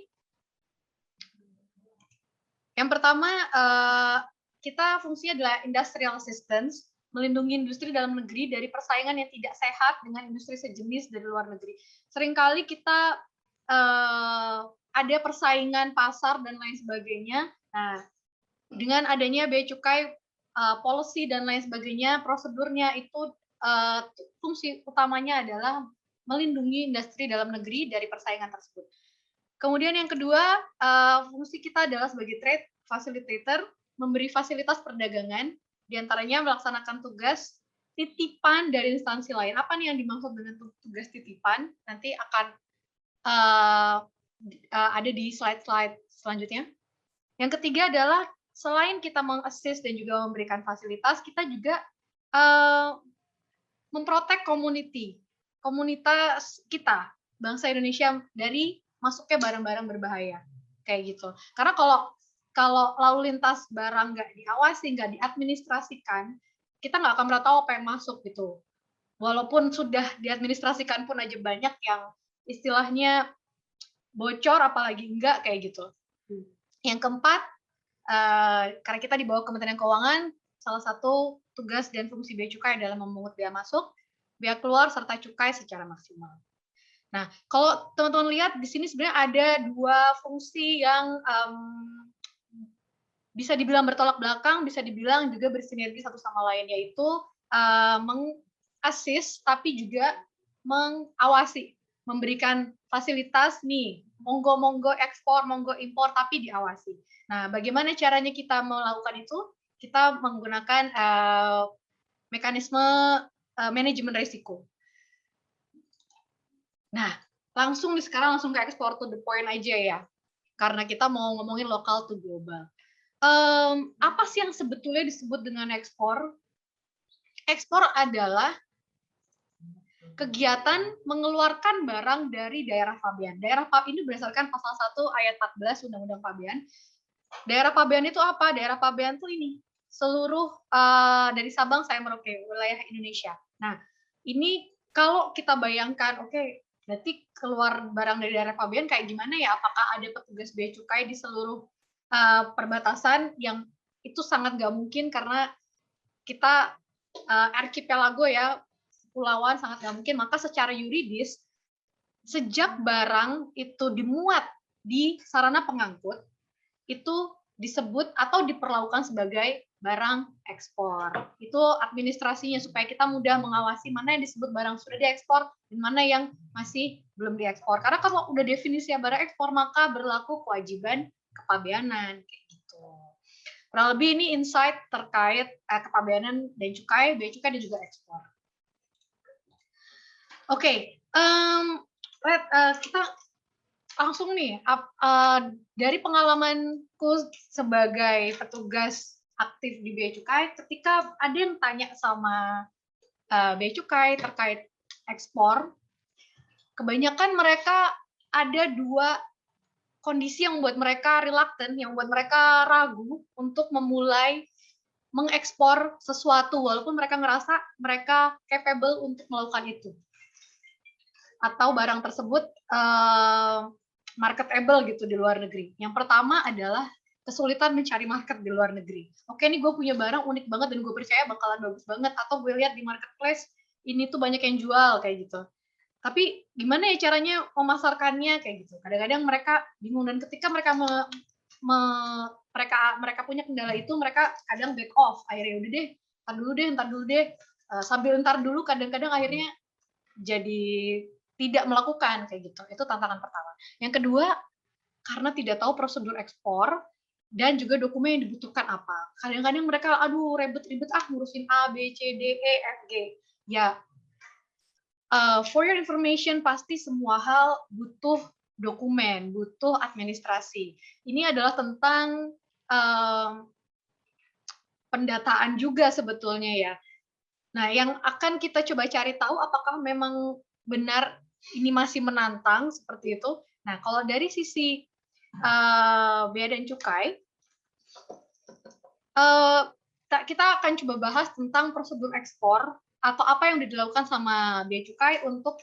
Yang pertama, kita fungsinya adalah industrial assistance, melindungi industri dalam negeri dari persaingan yang tidak sehat dengan industri sejenis dari luar negeri. Seringkali kita ada persaingan pasar dan lain sebagainya. Nah, dengan adanya Bea Cukai policy dan lain sebagainya, prosedurnya itu fungsi utamanya adalah melindungi industri dalam negeri dari persaingan tersebut. Kemudian yang kedua, fungsi kita adalah sebagai trade facilitator, memberi fasilitas perdagangan, diantaranya melaksanakan tugas titipan dari instansi lain. Apa nih yang dimaksud dengan tugas titipan? Nanti akan ada di slide-slide selanjutnya. Yang ketiga adalah selain kita meng-assist dan juga memberikan fasilitas, kita juga memprotek komunitas kita, bangsa Indonesia, dari masuknya barang-barang berbahaya, kayak gitu. Karena kalau lalu lintas barang nggak diawasi, nggak diadministrasikan, kita nggak akan pernah tahu apa yang masuk gitu. Walaupun sudah diadministrasikan pun aja banyak yang istilahnya bocor, apalagi enggak kayak gitu. Yang keempat, karena kita di bawah Kementerian Keuangan, salah satu tugas dan fungsi bea cukai adalah memungut bea masuk, bea keluar, serta cukai secara maksimal. Nah, kalau teman-teman lihat di sini sebenarnya ada dua fungsi yang bisa dibilang bertolak belakang, bisa dibilang juga bersinergi satu sama lain, yaitu meng-assist tapi juga mengawasi, memberikan fasilitas nih, monggo ekspor, monggo impor, tapi diawasi. Nah, bagaimana caranya kita melakukan itu? Kita menggunakan mekanisme manajemen risiko. Nah, sekarang langsung ke ekspor to the point aja ya, karena kita mau ngomongin lokal to global. Apa sih yang sebetulnya disebut dengan ekspor? Ekspor adalah kegiatan mengeluarkan barang dari daerah pabean. Daerah ini berdasarkan pasal 1 ayat 14 Undang-Undang Pabean. Daerah pabean itu apa? Daerah pabean itu ini, seluruh dari Sabang sampai Merauke, wilayah Indonesia. Nah, ini kalau kita bayangkan, berarti keluar barang dari daerah pabean kayak gimana ya? Apakah ada petugas bea cukai di seluruh perbatasan? Yang itu sangat nggak mungkin karena kita archipelago ya, kepulauan, sangat nggak mungkin. Maka secara yuridis, sejak barang itu dimuat di sarana pengangkut, itu disebut atau diperlakukan sebagai barang ekspor. Itu administrasinya supaya kita mudah mengawasi mana yang disebut barang sudah diekspor dan mana yang masih belum diekspor. Karena kalau udah definisi barang ekspor, maka berlaku kewajiban kepabeanan kayak gitu. Kurang lebih ini insight terkait kepabeanan dan cukai, bea cukai dan juga ekspor. Kita langsung nih, dari pengalamanku sebagai petugas aktif di bea cukai, ketika ada yang tanya sama bea cukai terkait ekspor, kebanyakan mereka ada dua kondisi yang membuat mereka reluctant, yang membuat mereka ragu untuk memulai mengekspor sesuatu, walaupun mereka ngerasa mereka capable untuk melakukan itu. Atau barang tersebut marketable gitu di luar negeri. Yang pertama adalah kesulitan mencari market di luar negeri. Ini gue punya barang unik banget dan gue percaya bakalan bagus banget, atau gue lihat di marketplace ini tuh banyak yang jual kayak gitu. Tapi gimana ya caranya memasarkannya kayak gitu. Kadang-kadang mereka bingung, dan ketika mereka mereka punya kendala itu, mereka kadang back off. Akhirnya udah deh, ntar dulu deh. Sambil ntar dulu kadang-kadang akhirnya jadi tidak melakukan kayak gitu. Itu tantangan pertama. Yang kedua, karena tidak tahu prosedur ekspor dan juga dokumen yang dibutuhkan apa. Kadang-kadang mereka ribet-ribet ngurusin A, B, C, D, E, F, G. Ya, for your information, pasti semua hal butuh dokumen, butuh administrasi. Ini adalah tentang pendataan juga sebetulnya ya. Nah, yang akan kita coba cari tahu apakah memang benar ini masih menantang seperti itu. Nah, kalau dari sisi bea dan cukai, kita akan coba bahas tentang prosedur ekspor atau apa yang dilakukan sama bea cukai untuk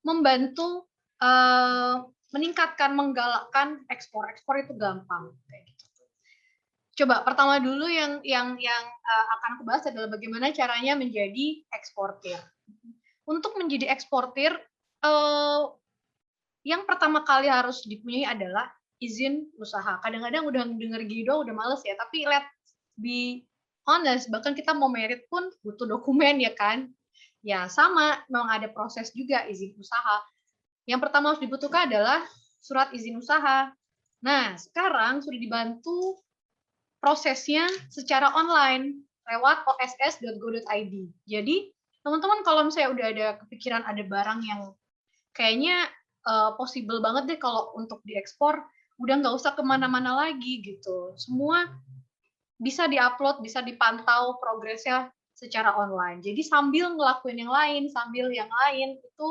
membantu meningkatkan, menggalakkan ekspor. Ekspor itu gampang. Coba pertama dulu yang akan aku bahas adalah bagaimana caranya menjadi eksportir. Untuk menjadi eksportir, yang pertama kali harus dipunyai adalah izin usaha. Kadang-kadang udah denger gini doang udah males ya, tapi let's be honest, bahkan kita mau merit pun butuh dokumen ya kan. Ya sama, memang ada proses juga izin usaha. Yang pertama harus dibutuhkan adalah surat izin usaha. Nah, sekarang sudah dibantu prosesnya secara online lewat oss.go.id. Jadi, teman-teman kalau misalnya udah ada kepikiran ada barang yang kayaknya possible banget deh kalau untuk diekspor, udah nggak usah kemana-mana lagi gitu. Semua bisa diupload, bisa dipantau progresnya secara online. Jadi sambil ngelakuin yang lain, sambil yang lain itu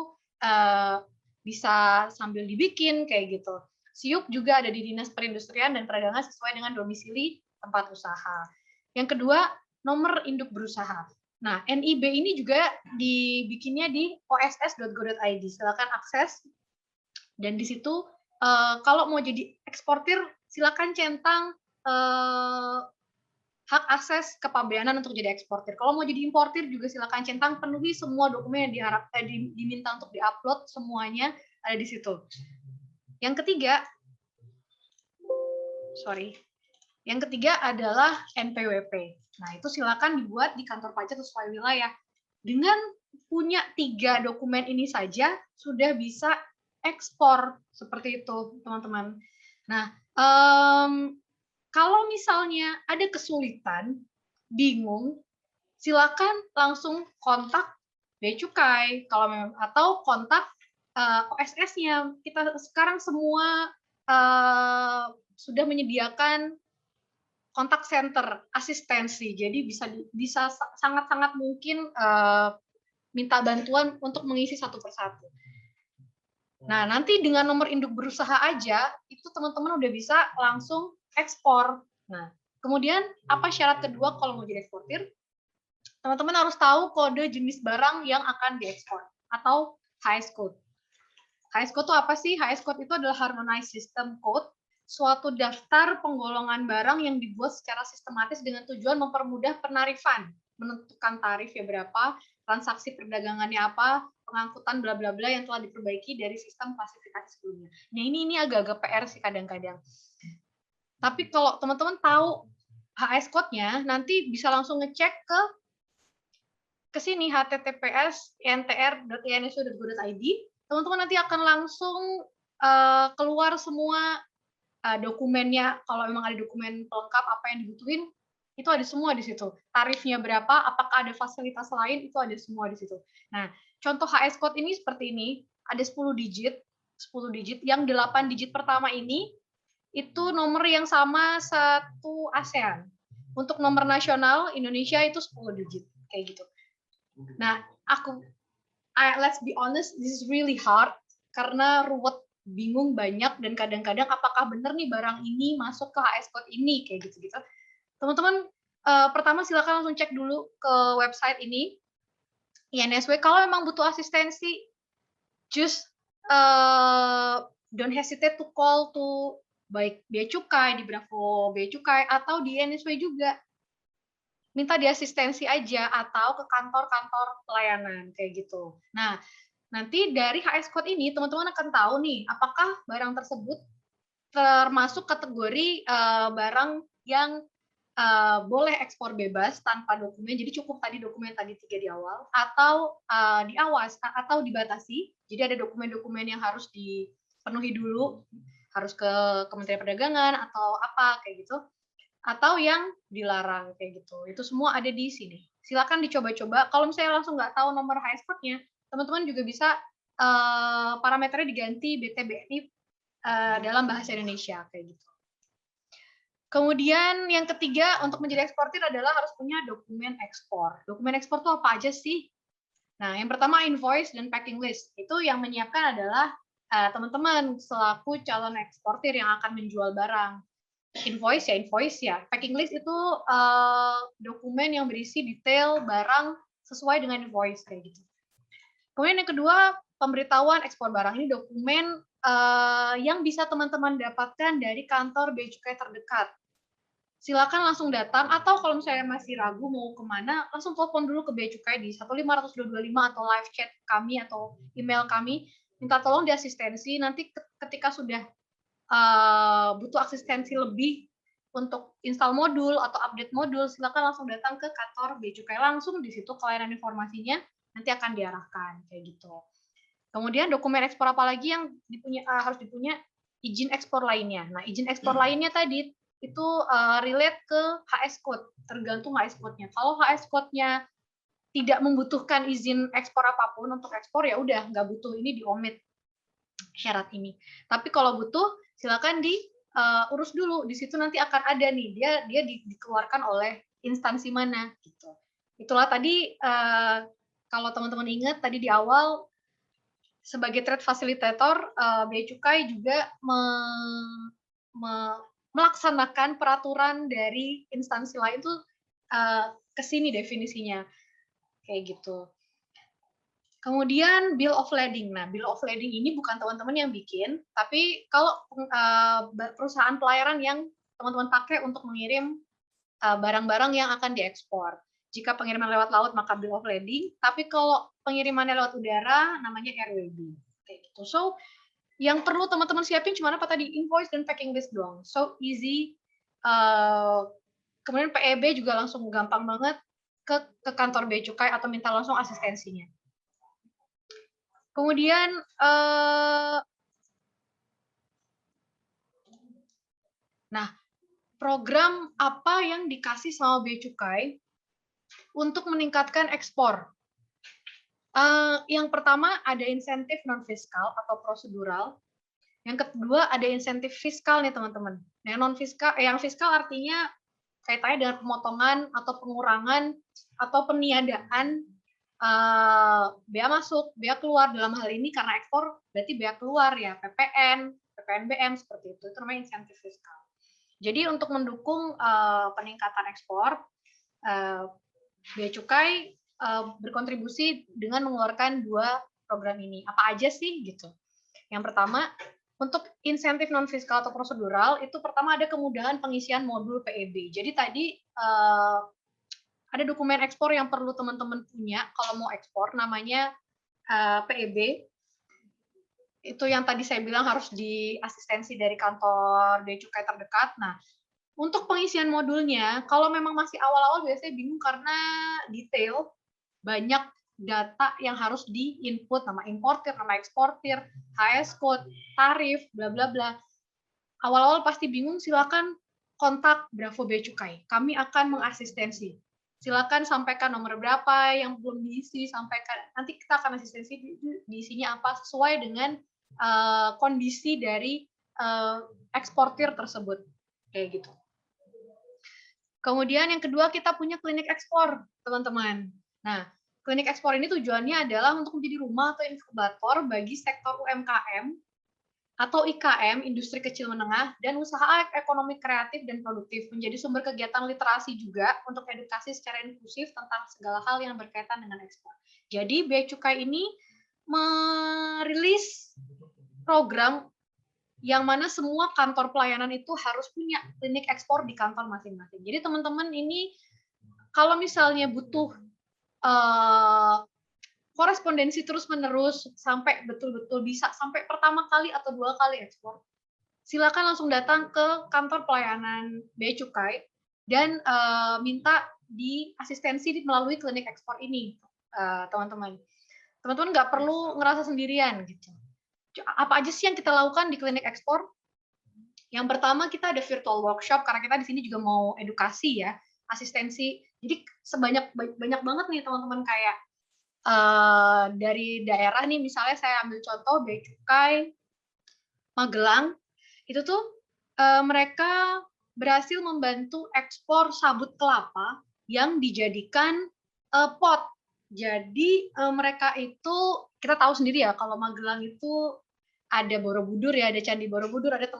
bisa sambil dibikin kayak gitu. SIUP juga ada di Dinas Perindustrian dan Perdagangan sesuai dengan domisili tempat usaha. Yang kedua, nomor induk berusaha. Nah, NIB ini juga dibikinnya di oss.go.id. Silakan akses. Dan di situ kalau mau jadi eksportir, silakan centang hak akses kepabeanan untuk jadi eksportir. Kalau mau jadi importir juga silakan centang, penuhi semua dokumen yang diminta untuk diupload, semuanya ada di situ. Yang ketiga, adalah NPWP. Nah, itu silakan dibuat di kantor pajak sesuai wilayah. Dengan punya 3 dokumen ini saja, sudah bisa ekspor seperti itu, teman-teman. Nah, kalau misalnya ada kesulitan, bingung, silakan langsung kontak Bea Cukai atau kontak OSS-nya. Kita sekarang semua sudah menyediakan kontak center asistensi, jadi bisa sangat-sangat mungkin minta bantuan untuk mengisi satu persatu. Nah, nanti dengan nomor induk berusaha aja, itu teman-teman udah bisa langsung ekspor. Nah, kemudian apa syarat kedua kalau mau jadi eksportir? Teman-teman harus tahu kode jenis barang yang akan diekspor atau HS code. HS code itu apa sih? HS code itu adalah Harmonized System Code, suatu daftar penggolongan barang yang dibuat secara sistematis dengan tujuan mempermudah penarifan, menentukan tarif ya berapa, transaksi perdagangannya apa, pengangkutan bla bla bla yang telah diperbaiki dari sistem klasifikasi sebelumnya. Nah, ini agak-agak PR sih kadang-kadang. Tapi kalau teman-teman tahu HS code-nya, nanti bisa langsung ngecek ke sini https://intr.insw.go.id. Teman-teman nanti akan langsung keluar semua dokumennya. Kalau memang ada dokumen pelengkap apa yang dibutuhin, itu ada semua di situ. Tarifnya berapa, apakah ada fasilitas lain, itu ada semua di situ. Nah, contoh HS code ini seperti ini, ada 10 digit, yang 8 digit pertama ini itu nomor yang sama satu ASEAN. Untuk nomor nasional Indonesia itu 10 digit, kayak gitu. Nah, let's be honest, this is really hard karena ruwet, bingung banyak, dan kadang-kadang apakah benar nih barang ini masuk ke HS code ini kayak gitu-gitu. Teman-teman pertama silakan langsung cek dulu ke website ini INSW. Kalau memang butuh asistensi, just don't hesitate to call to baik Bea Cukai, di Bravo Bea Cukai, atau di INSW juga. Minta diasistensi aja atau ke kantor-kantor pelayanan kayak gitu. Nah, nanti dari HS code ini teman-teman akan tahu nih apakah barang tersebut termasuk kategori barang yang boleh ekspor bebas tanpa dokumen. Jadi cukup tadi dokumen 3 di awal, atau diawas atau dibatasi. Jadi ada dokumen-dokumen yang harus dipenuhi dulu, harus ke Kementerian Perdagangan atau apa kayak gitu. Atau yang dilarang kayak gitu. Itu semua ada di sini. Silakan dicoba-coba. Kalau misalnya langsung nggak tahu nomor HS code-nya, teman-teman juga bisa parameternya diganti BTBNI dalam bahasa Indonesia kayak gitu. Kemudian yang ketiga untuk menjadi eksportir adalah harus punya dokumen ekspor. Dokumen ekspor itu apa aja sih? Nah, yang pertama invoice dan packing list. Itu yang menyiapkan adalah teman-teman selaku calon eksportir yang akan menjual barang. Invoice ya. Packing list itu dokumen yang berisi detail barang sesuai dengan invoice kayak gitu. Kemudian yang kedua, pemberitahuan ekspor barang. Ini dokumen yang bisa teman-teman dapatkan dari kantor Bea Cukai terdekat. Silakan langsung datang, atau kalau misalnya masih ragu mau kemana, langsung telepon dulu ke Bea Cukai di 15225 atau live chat kami atau email kami. Minta tolong diasistensi. Nanti ketika sudah butuh asistensi lebih untuk install modul atau update modul, silakan langsung datang ke kantor Bea Cukai langsung, di situ kelainan informasinya nanti akan diarahkan kayak gitu. Kemudian dokumen ekspor apa lagi yang harus dipunya? Izin ekspor lainnya. Nah, izin ekspor lainnya tadi itu relate ke HS code, tergantung HS code-nya. Kalau HS code-nya tidak membutuhkan izin ekspor apapun untuk ekspor, ya udah nggak butuh, ini diomit syarat ini. Tapi kalau butuh, silakan diurus dulu. Di situ nanti akan ada nih, dia dikeluarkan oleh instansi mana gitu. Itulah tadi kalau teman-teman ingat tadi di awal, sebagai trade facilitator, Bea Cukai juga melaksanakan peraturan dari instansi lain tuh ke sini definisinya kayak gitu. Kemudian bill of lading. Nah, bill of lading ini bukan teman-teman yang bikin, tapi kalau perusahaan pelayaran yang teman-teman pakai untuk mengirim barang-barang yang akan diekspor. Jika pengiriman lewat laut maka bill of lading, tapi kalau pengirimannya lewat udara namanya RWB. Kayak gitu. So, yang perlu teman-teman siapin cuma apa tadi? Invoice dan packing list doang. So easy. Kemudian PEB juga langsung gampang banget ke kantor Bea Cukai atau minta langsung asistensinya. Kemudian nah, program apa yang dikasih sama Bea Cukai untuk meningkatkan ekspor? Yang pertama ada insentif non fiskal atau prosedural. Yang kedua ada insentif fiskal nih teman-teman. Yang fiskal artinya kaitannya dengan pemotongan atau pengurangan atau peniadaan bea masuk, bea keluar. Dalam hal ini karena ekspor berarti bea keluar ya, PPN, PPNBM seperti itu namanya insentif fiskal. Jadi untuk mendukung peningkatan ekspor, Bea Cukai berkontribusi dengan mengeluarkan 2 program ini. Apa aja sih gitu? Yang pertama, untuk insentif non fiskal atau prosedural itu pertama ada kemudahan pengisian modul PEB. Jadi tadi ada dokumen ekspor yang perlu teman-teman punya kalau mau ekspor, namanya PEB. Itu yang tadi saya bilang harus diasistensi dari kantor Bea Cukai terdekat. Nah, untuk pengisian modulnya, kalau memang masih awal-awal biasanya bingung karena detail, banyak data yang harus di-input, nama importir, nama eksportir, HS code, tarif, bla bla bla. Awal-awal pasti bingung, silakan kontak Bravo Bea Cukai. Kami akan mengasistensi. Silakan sampaikan nomor berapa yang belum diisi, sampaikan. Nanti kita akan asistensi diisinya apa sesuai dengan kondisi dari eksportir tersebut. Kayak gitu. Kemudian yang kedua kita punya klinik ekspor, teman-teman. Nah, klinik ekspor ini tujuannya adalah untuk menjadi rumah atau inkubator bagi sektor UMKM atau IKM, industri kecil menengah, dan usaha ekonomi kreatif dan produktif, menjadi sumber kegiatan literasi juga untuk edukasi secara inklusif tentang segala hal yang berkaitan dengan ekspor. Jadi Bea Cukai ini merilis program yang mana semua kantor pelayanan itu harus punya klinik ekspor di kantor masing-masing. Jadi teman-teman ini kalau misalnya butuh korespondensi terus-menerus sampai betul-betul bisa sampai pertama kali atau 2 kali ekspor, silakan langsung datang ke kantor pelayanan Bea Cukai dan minta diasistensi melalui klinik ekspor ini, teman-teman. Teman-teman nggak perlu ngerasa sendirian gitu. Apa aja sih yang kita lakukan di klinik ekspor? Yang pertama kita ada virtual workshop karena kita di sini juga mau edukasi ya, asistensi. Jadi banyak banget nih teman-teman kayak dari daerah nih, misalnya saya ambil contoh Bea Cukai Magelang, itu tuh mereka berhasil membantu ekspor sabut kelapa yang dijadikan pot. Jadi mereka itu, kita tahu sendiri ya kalau Magelang itu ada Borobudur ya, ada Candi Borobudur, ada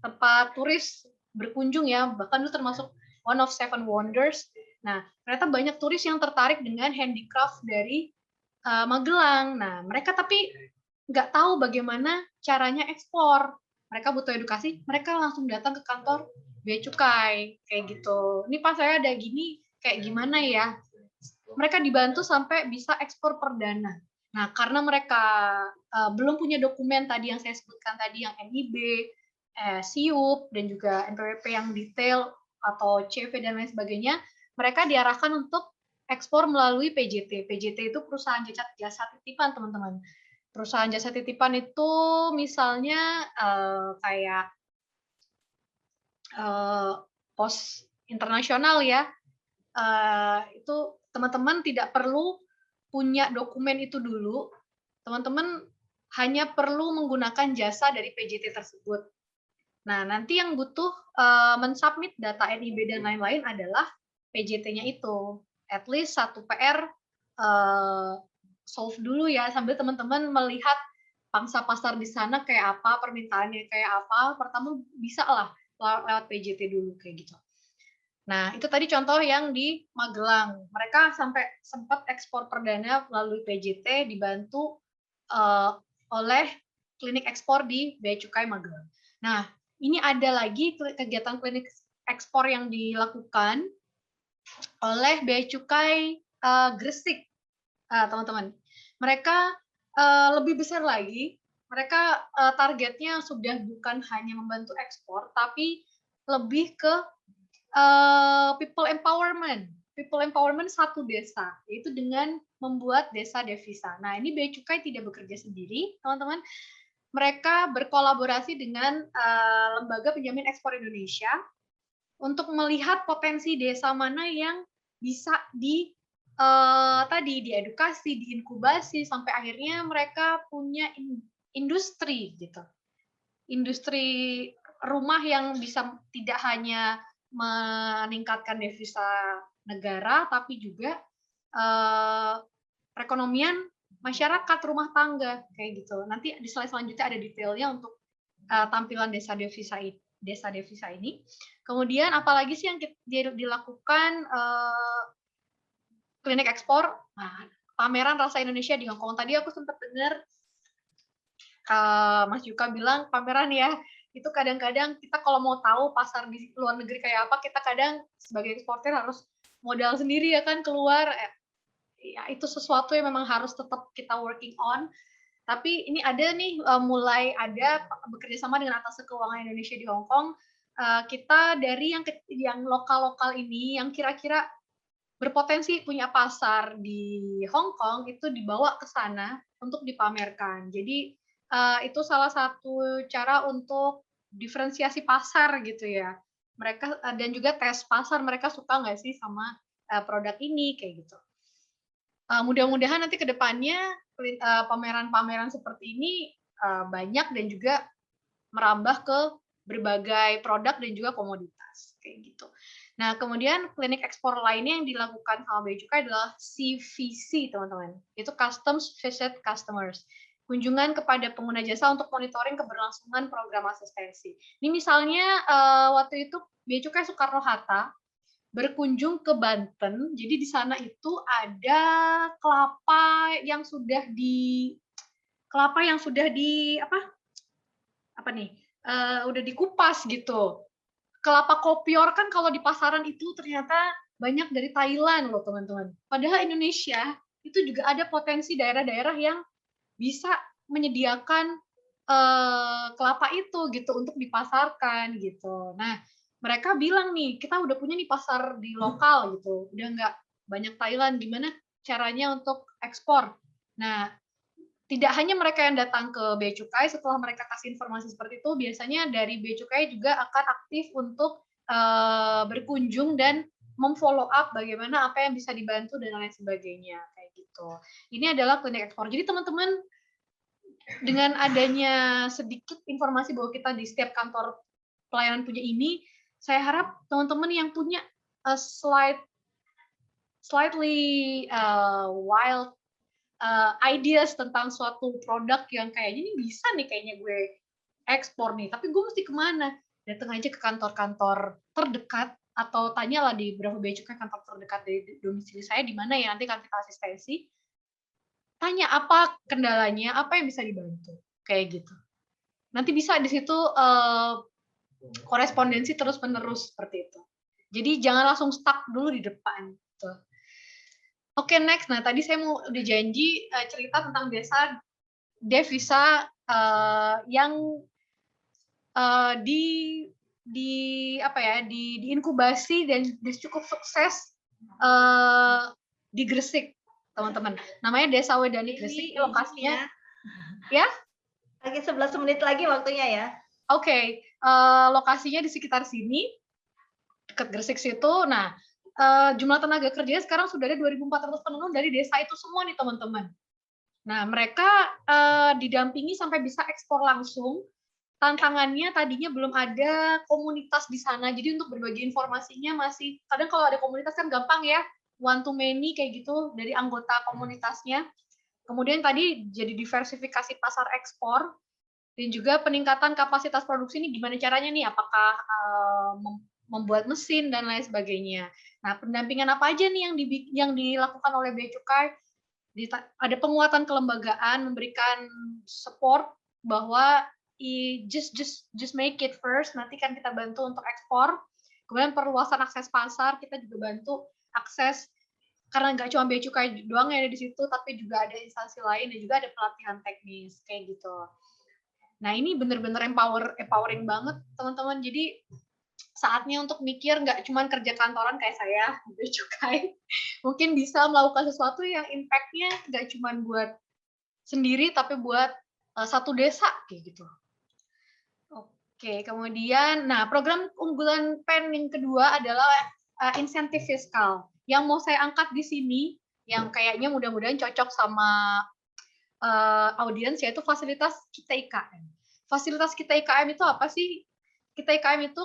tempat turis berkunjung ya, bahkan itu termasuk one of 7 wonders. Nah, ternyata banyak turis yang tertarik dengan handicraft dari Magelang. Nah, mereka tapi nggak tahu bagaimana caranya ekspor. Mereka butuh edukasi, mereka langsung datang ke kantor Bea Cukai, kayak gitu. Ini pas saya ada gini, kayak gimana ya? Mereka dibantu sampai bisa ekspor perdana. Nah, karena mereka belum punya dokumen tadi yang saya sebutkan tadi, yang NIB, SIUP dan juga NPWP yang detail atau CV dan lain sebagainya, mereka diarahkan untuk ekspor melalui PJT. PJT itu perusahaan jasa titipan, teman-teman. Perusahaan jasa titipan itu misalnya kayak pos internasional ya. Itu teman-teman tidak perlu punya dokumen itu dulu. Teman-teman hanya perlu menggunakan jasa dari PJT tersebut. Nah, nanti yang butuh mensubmit data NIB dan lain-lain adalah PJT-nya itu. At least satu PR solve dulu ya, sambil teman-teman melihat pangsa pasar di sana kayak apa, permintaannya kayak apa. Pertama bisa lah lewat PJT dulu kayak gitu. Nah, itu tadi contoh yang di Magelang. Mereka sampai sempat ekspor perdana melalui PJT dibantu oleh klinik ekspor di Bea Cukai Magelang. Nah, ini ada lagi kegiatan klinik ekspor yang dilakukan oleh Bea Cukai Gresik, teman-teman. Mereka lebih besar lagi. Mereka targetnya sudah bukan hanya membantu ekspor, tapi lebih ke people empowerment. People empowerment satu desa, yaitu dengan membuat desa devisa. Nah, ini Bea Cukai tidak bekerja sendiri, teman-teman. Mereka berkolaborasi dengan Lembaga Penjamin Ekspor Indonesia untuk melihat potensi desa mana yang bisa diedukasi, diinkubasi, sampai akhirnya mereka punya industri gitu. Industri rumah yang bisa tidak hanya meningkatkan devisa negara, tapi juga perekonomian masyarakat rumah tangga kayak gitu. Nanti di slide selanjutnya ada detailnya untuk tampilan desa devisa ini. Kemudian apalagi sih yang dilakukan klinik ekspor? Nah, pameran rasa Indonesia di Hong Kong. Tadi aku sempat dengar Mas Yuka bilang pameran ya. Itu kadang-kadang kita kalau mau tahu pasar di luar negeri kayak apa, kita kadang sebagai eksportir harus modal sendiri ya kan keluar. Ya, itu sesuatu yang memang harus tetap kita working on. Tapi ini ada nih mulai ada bekerja sama dengan Atas Keuangan Indonesia di Hong Kong. Kita dari yang lokal-lokal ini yang kira-kira berpotensi punya pasar di Hong Kong itu dibawa ke sana untuk dipamerkan. Jadi itu salah satu cara untuk diferensiasi pasar gitu ya. Mereka dan juga tes pasar, mereka suka nggak sih sama produk ini kayak gitu. Mudah-mudahan nanti ke depannya pameran-pameran seperti ini banyak dan juga merambah ke berbagai produk dan juga komoditas kayak gitu. Nah, kemudian klinik ekspor lainnya yang dilakukan sama Bea Cukai adalah CVC, teman-teman. Itu Customs Visit Customers. Kunjungan kepada pengguna jasa untuk monitoring keberlangsungan program asistensi. Ini misalnya waktu itu Bea Cukai Soekarno-Hatta berkunjung ke Banten. Jadi di sana itu ada kelapa yang sudah udah dikupas gitu. Kelapa kopior kan kalau di pasaran itu ternyata banyak dari Thailand loh, teman-teman. Padahal Indonesia itu juga ada potensi daerah-daerah yang bisa menyediakan kelapa itu gitu untuk dipasarkan gitu. Nah, mereka bilang nih, kita udah punya nih pasar di lokal gitu, udah nggak banyak Thailand, gimana caranya untuk ekspor. Nah, tidak hanya mereka yang datang ke Bea Cukai, setelah mereka kasih informasi seperti itu, biasanya dari Bea Cukai juga akan aktif untuk berkunjung dan memfollow up bagaimana apa yang bisa dibantu dan lain sebagainya kayak gitu. Ini adalah klinik ekspor. Jadi teman-teman, dengan adanya sedikit informasi bahwa kita di setiap kantor pelayanan punya ini, saya harap teman-teman yang punya slightly wild ideas tentang suatu produk yang kayaknya ini bisa nih kayaknya gue ekspor nih, tapi gue mesti kemana? Datang aja ke kantor-kantor terdekat atau tanyalah di beberapa Bea Cukai kantor terdekat dari domisili saya di mana ya, nanti kan kita asistensi. Tanya apa kendalanya, apa yang bisa dibantu, kayak gitu. Nanti bisa di situ korespondensi terus-menerus seperti itu. Jadi jangan langsung stuck dulu di depan. Gitu. Oke, next. Nah, tadi saya mau udah janji cerita tentang devisa yang diinkubasi dan cukup sukses di Gresik, teman-teman. Namanya Desa Wedani Gresik, lokasinya ya. Lagi 11 menit lagi waktunya ya. Oke, lokasinya di sekitar sini, dekat Gresik situ. Nah, jumlah tenaga kerjanya sekarang sudah ada 2.400 penenun dari desa itu semua nih, teman-teman. Nah, mereka didampingi sampai bisa ekspor langsung. Tantangannya tadinya belum ada komunitas di sana, jadi untuk berbagi informasinya masih, kadang kalau ada komunitas kan gampang ya, one to many kayak gitu dari anggota komunitasnya. Kemudian tadi jadi diversifikasi pasar ekspor, dan juga peningkatan kapasitas produksi ini gimana caranya nih, apakah membuat mesin dan lain sebagainya. Nah, pendampingan apa aja nih yang dilakukan oleh Bea Cukai? Ada penguatan kelembagaan, memberikan support bahwa just make it first, nanti kan kita bantu untuk ekspor. Kemudian perluasan akses pasar, kita juga bantu akses, karena nggak cuma Bea Cukai doang yang ada di situ, tapi juga ada instansi lain dan juga ada pelatihan teknis kayak gitu. Nah, ini benar-benar empowering banget, teman-teman. Jadi saatnya untuk mikir, nggak cuma kerja kantoran kayak saya, Bea Cukai, mungkin bisa melakukan sesuatu yang impact-nya nggak cuma buat sendiri, tapi buat satu desa, kayak gitu. Oke, kemudian, nah program unggulan PEN yang kedua adalah insentif fiskal. Yang mau saya angkat di sini, yang kayaknya mudah-mudahan cocok sama audiens, yaitu fasilitas Kita IKM. Fasilitas Kita IKM itu apa sih? Kita IKM itu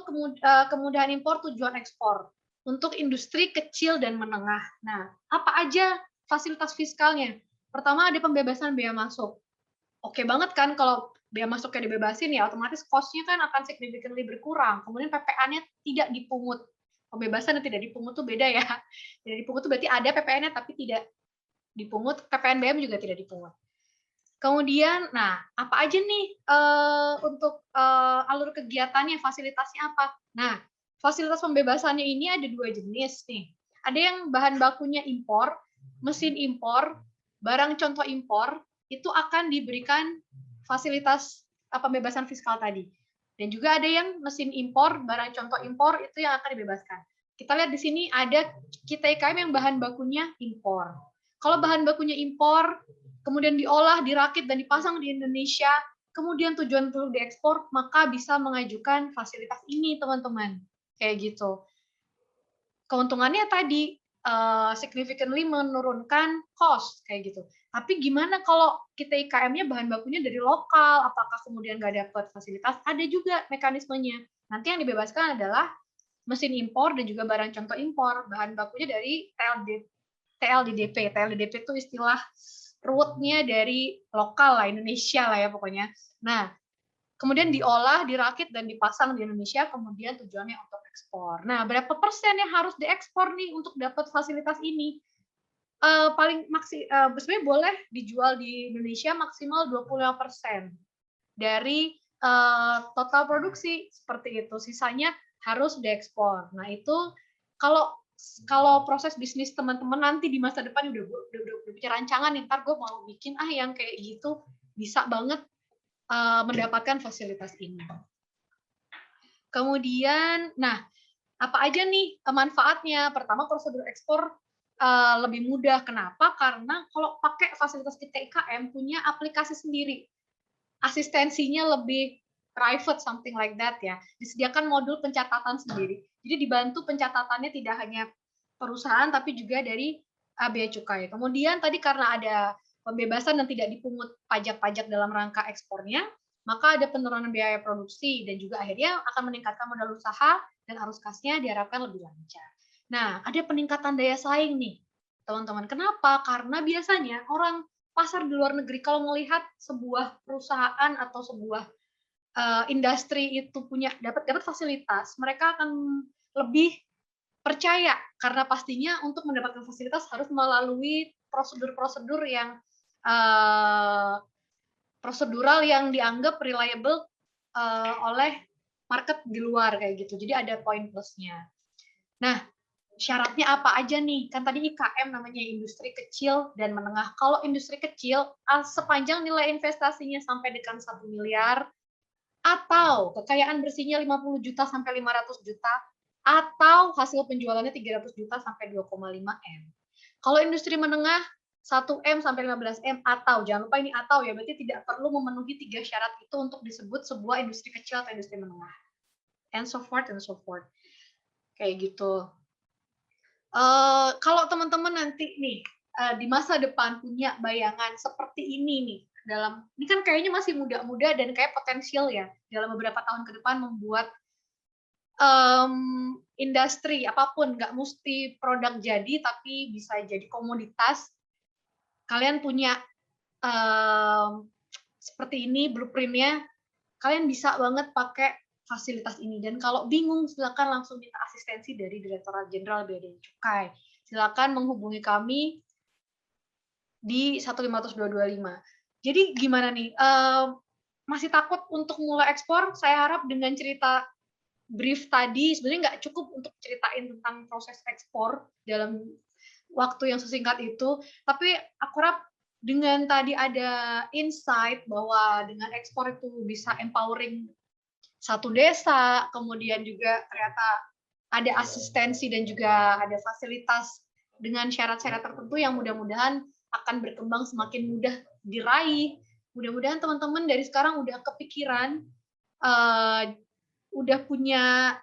kemudahan impor tujuan ekspor untuk industri kecil dan menengah. Nah, apa aja fasilitas fiskalnya? Pertama, ada pembebasan bea masuk. Oke banget kan kalau bea masuknya dibebasin, ya otomatis cost-nya kan akan significantly berkurang. Kemudian PPN-nya tidak dipungut. Pembebasan dan tidak dipungut itu beda ya. Tidak dipungut itu berarti ada PPN-nya tapi tidak dipungut. PPN BM juga tidak dipungut. Kemudian, nah, apa aja nih untuk alur kegiatannya, fasilitasnya apa? Nah, fasilitas pembebasannya ini ada 2 jenis nih. Ada yang bahan bakunya impor, mesin impor, barang contoh impor, itu akan diberikan fasilitas pembebasan fiskal tadi. Dan juga ada yang mesin impor, barang contoh impor, itu yang akan dibebaskan. Kita lihat di sini ada Kita IKM yang bahan bakunya impor. Kalau bahan bakunya impor, kemudian diolah, dirakit, dan dipasang di Indonesia, kemudian tujuan untuk diekspor, maka bisa mengajukan fasilitas ini, teman-teman. Kayak gitu. Keuntungannya tadi, significantly menurunkan cost, kayak gitu. Tapi gimana kalau Kita IKM-nya bahan bakunya dari lokal, apakah kemudian nggak dapat fasilitas? Ada juga mekanismenya. Nanti yang dibebaskan adalah mesin impor dan juga barang contoh impor, bahan bakunya dari TLDDP. TLDDP itu istilah rootnya dari lokal lah, Indonesia lah ya pokoknya. Nah, kemudian diolah, dirakit, dan dipasang di Indonesia, kemudian tujuannya untuk ekspor. Nah, berapa persen yang harus diekspor nih untuk dapat fasilitas ini? Sebenarnya boleh dijual di Indonesia maksimal 25% dari total produksi, seperti itu. Sisanya harus diekspor. Nah, itu kalau proses bisnis teman-teman nanti di masa depan udah bikin rancangan, ntar gue mau bikin yang kayak gitu, bisa banget mendapatkan fasilitas ini. Kemudian, nah, apa aja nih manfaatnya? Pertama, prosedur ekspor lebih mudah. Kenapa? Karena kalau pakai fasilitas Kita IKM punya aplikasi sendiri. Asistensinya lebih private, something like that ya. Disediakan modul pencatatan sendiri. Jadi dibantu pencatatannya tidak hanya perusahaan, tapi juga dari Bea Cukai. Kemudian tadi karena ada pembebasan dan tidak dipungut pajak-pajak dalam rangka ekspornya, maka ada penurunan biaya produksi dan juga akhirnya akan meningkatkan modal usaha dan arus kasnya diharapkan lebih lancar. Nah, ada peningkatan daya saing nih, teman-teman. Kenapa? Karena biasanya orang pasar di luar negeri kalau melihat sebuah perusahaan atau sebuah industri itu dapat fasilitas, mereka akan lebih percaya, karena pastinya untuk mendapatkan fasilitas harus melalui prosedur-prosedur yang prosedural yang dianggap reliable oleh market di luar kayak gitu. Jadi ada poin plusnya. Nah, syaratnya apa aja nih? Kan tadi IKM namanya industri kecil dan menengah. Kalau industri kecil, sepanjang nilai investasinya sampai dengan 1 miliar, atau kekayaan bersihnya 50 juta sampai 500 juta, atau hasil penjualannya 300 juta sampai 2,5 M. Kalau industri menengah 1 M sampai 15 M, atau jangan lupa ini atau ya, berarti tidak perlu memenuhi 3 syarat itu untuk disebut sebuah industri kecil atau industri menengah. And so forth and so forth. Kayak gitu. Kalau teman-teman nanti nih di masa depan punya bayangan seperti ini nih, ini kan kayaknya masih muda-muda dan kayak potensial ya dalam beberapa tahun ke depan membuat industri apapun, nggak mesti produk jadi tapi bisa jadi komoditas. Kalian punya seperti ini blueprintnya, kalian bisa banget pakai fasilitas ini. Dan kalau bingung, silakan langsung minta asistensi dari Direktorat Jenderal Bea dan Cukai. Silakan menghubungi kami di 15725. Jadi gimana nih? Masih takut untuk mulai ekspor? Saya harap dengan cerita brief tadi, sebenarnya nggak cukup untuk ceritain tentang proses ekspor dalam waktu yang sesingkat itu, tapi aku harap dengan tadi ada insight bahwa dengan ekspor itu bisa empowering satu desa, kemudian juga ternyata ada asistensi dan juga ada fasilitas dengan syarat-syarat tertentu yang mudah-mudahan akan berkembang semakin mudah diraih. Mudah-mudahan teman-teman dari sekarang udah kepikiran, udah punya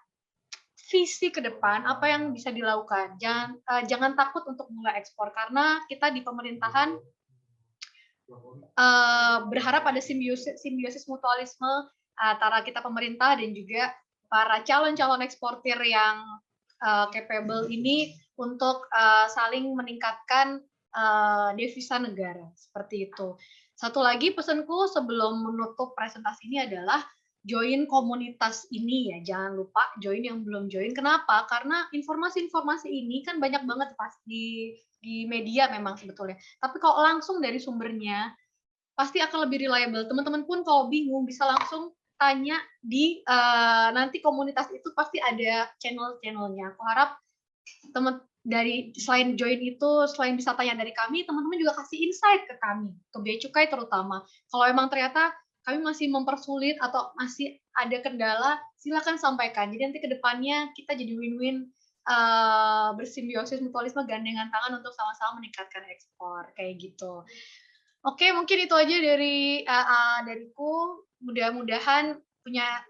visi ke depan apa yang bisa dilakukan. Jangan takut untuk mulai ekspor karena kita di pemerintahan berharap ada simbiosis mutualisme antara kita pemerintah dan juga para calon-calon eksportir yang capable ini untuk saling meningkatkan devisa negara, seperti itu. Satu lagi pesanku sebelum menutup presentasi ini adalah join komunitas ini ya, jangan lupa join yang belum join. Kenapa? Karena informasi-informasi ini kan banyak banget pasti di media memang sebetulnya. Tapi kalau langsung dari sumbernya pasti akan lebih reliable. Teman-teman pun kalau bingung bisa langsung tanya di nanti komunitas itu pasti ada channel-channelnya. Aku harap teman dari selain join itu, selain bisa tanya dari kami, teman-teman juga kasih insight ke kami, ke Bea Cukai terutama. Kalau emang ternyata kami masih mempersulit atau masih ada kendala, silakan sampaikan. Jadi nanti ke depannya kita jadi win-win, bersimbiosis mutualisme, gandengan tangan untuk sama-sama meningkatkan ekspor kayak gitu. Oke, mungkin itu aja dariku. Mudah-mudahan punya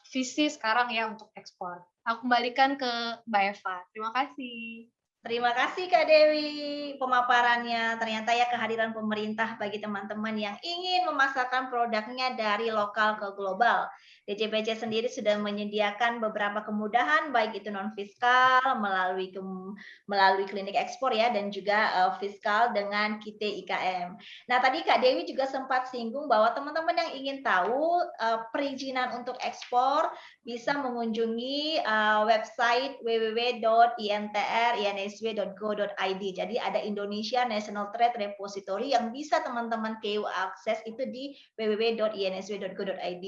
visi sekarang ya untuk ekspor. Aku kembalikan ke Mbak Eva. Terima kasih. Terima kasih Kak Dewi pemaparannya. Ternyata ya kehadiran pemerintah bagi teman-teman yang ingin memasarkan produknya dari lokal ke global. DJBC sendiri sudah menyediakan beberapa kemudahan baik itu non fiskal melalui klinik ekspor ya dan juga fiskal dengan KIT IKM. Nah, tadi Kak Dewi juga sempat singgung bahwa teman-teman yang ingin tahu perizinan untuk ekspor bisa mengunjungi website www.intr.insw.go.id. Jadi ada Indonesia National Trade Repository yang bisa teman-teman KU akses itu di www.insw.go.id.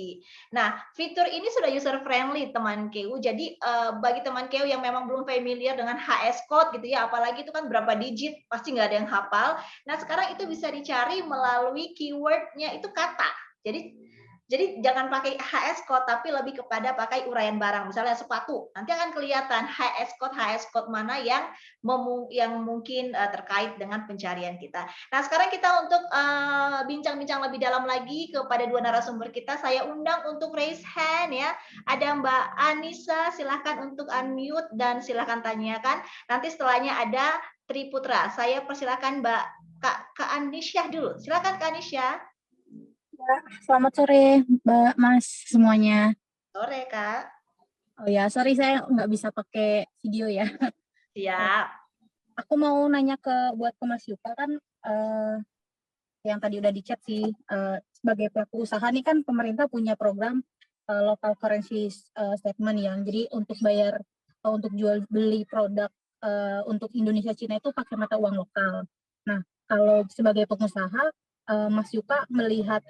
Nah, fitur ini sudah user friendly teman KU. Jadi bagi teman KU yang memang belum familiar dengan HS code gitu ya, apalagi itu kan berapa digit, pasti nggak ada yang hafal. Nah, sekarang itu bisa dicari melalui keywordnya itu kata. Jadi jangan pakai HS code, tapi lebih kepada pakai uraian barang. Misalnya sepatu, nanti akan kelihatan HS code mana yang mungkin terkait dengan pencarian kita. Nah, sekarang kita untuk bincang-bincang lebih dalam lagi kepada dua narasumber kita. Saya undang untuk raise hand ya. Ada Mbak Anissa, silahkan untuk unmute dan silahkan tanyakan. Nanti setelahnya ada Triputra. Saya persilakan Kak Anisya dulu. Silakan Kak Anisya. Selamat sore, Mbak, Mas, semuanya. Sore, Kak. Oh ya, sorry saya nggak bisa pakai video ya. Siap. Aku mau nanya buat ke Mas Yuka kan, yang tadi udah di-chat sih, sebagai pelaku usaha nih kan pemerintah punya program local currency statement yang jadi untuk bayar untuk jual beli produk untuk Indonesia Cina itu pakai mata uang lokal. Nah, kalau sebagai pengusaha, Mas Yuka melihat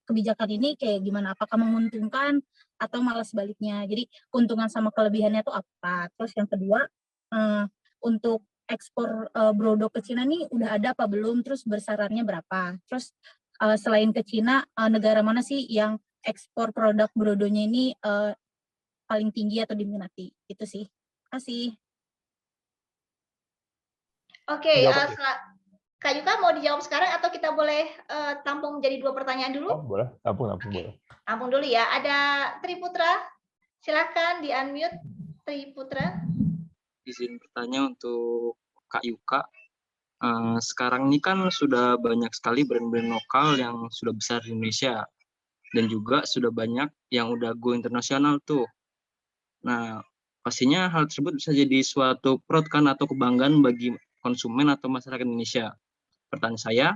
kebijakan ini kayak gimana? Apakah menguntungkan atau malah sebaliknya? Jadi keuntungan sama kelebihannya itu apa? Terus yang kedua, untuk ekspor brodok ke Cina nih udah ada apa belum? Terus besarannya berapa? Terus selain ke Cina, negara mana sih yang ekspor produk Brodonya ini paling tinggi atau diminati? Itu sih. Terima kasih. Oke, Jawab aja. Kak Yuka mau dijawab sekarang atau kita boleh tampung jadi 2 pertanyaan dulu? Oh, boleh. Tampung boleh. Tampung dulu ya. Ada Triputra, silakan di-unmute Triputra. Izin bertanya untuk Kak Yuka. Sekarang ini kan sudah banyak sekali brand-brand lokal yang sudah besar di Indonesia. Dan juga sudah banyak yang udah go internasional tuh. Nah, pastinya hal tersebut bisa jadi suatu pride kan atau kebanggaan bagi konsumen atau masyarakat Indonesia. Pertanyaan saya,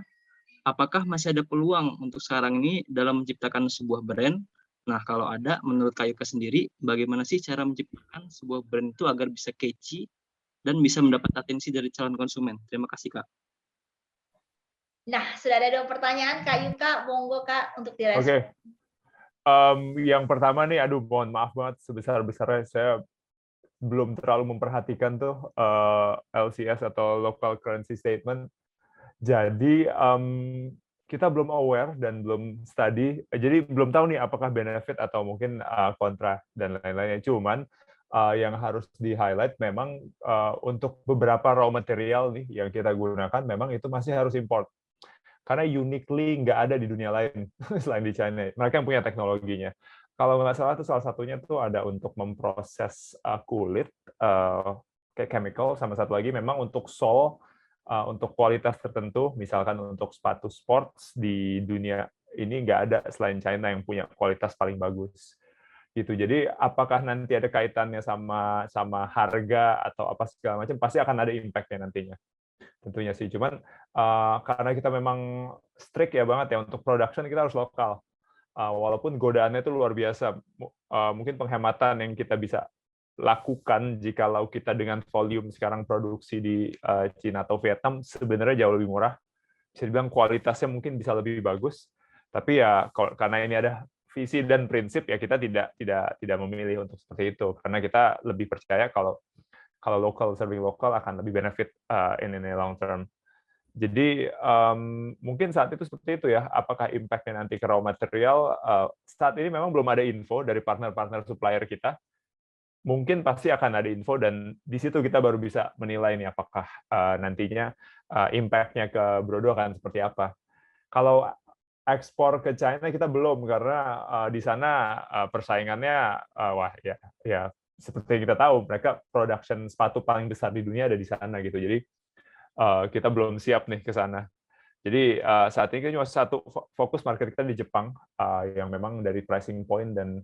apakah masih ada peluang untuk sekarang ini dalam menciptakan sebuah brand? Nah, kalau ada, menurut Kak Yuka sendiri, bagaimana sih cara menciptakan sebuah brand itu agar bisa catchy dan bisa mendapat atensi dari calon konsumen? Terima kasih, Kak. Nah, sudah ada 2 pertanyaan, Kak Yuka, monggo Kak untuk direspon. Oke. Yang pertama nih, aduh mohon maaf banget sebesar-besarnya saya belum terlalu memperhatikan tuh LCS atau local currency statement. Jadi kita belum aware dan belum study, jadi belum tahu nih apakah benefit atau mungkin kontra dan lain-lainnya. Cuman yang harus di-highlight memang untuk beberapa raw material nih yang kita gunakan memang itu masih harus import. Karena uniquely nggak ada di dunia lain selain di China. Mereka yang punya teknologinya. Kalau nggak salah tuh salah satunya tuh ada untuk memproses kulit, kayak chemical, sama satu lagi memang untuk sole, untuk kualitas tertentu, misalkan untuk sepatu sports di dunia ini nggak ada selain China yang punya kualitas paling bagus. Gitu. Jadi apakah nanti ada kaitannya sama harga atau apa segala macam, pasti akan ada impact-nya nantinya. Tentunya sih, cuman karena kita memang strict ya banget ya untuk production kita harus lokal. Walaupun godaannya itu luar biasa, mungkin penghematan yang kita bisa lakukan jikalau kita dengan volume sekarang produksi di Cina atau Vietnam sebenarnya jauh lebih murah. Bisa dibilang kualitasnya mungkin bisa lebih bagus, tapi ya karena ini ada visi dan prinsip ya kita tidak memilih untuk seperti itu karena kita lebih percaya kalau local serving lokal akan lebih benefit in the long term. Jadi mungkin saat itu seperti itu ya. Apakah impact-nya nanti ke raw material? Saat ini memang belum ada info dari partner-partner supplier kita. Mungkin pasti akan ada info dan di situ kita baru bisa menilai nih apakah nantinya impact-nya ke Brodo akan seperti apa. Kalau ekspor ke China kita belum karena di sana persaingannya wah ya seperti yang kita tahu, mereka production sepatu paling besar di dunia ada di sana gitu. Jadi kita belum siap nih ke sana. Jadi saat ini cuma satu fokus market kita di Jepang yang memang dari pricing point dan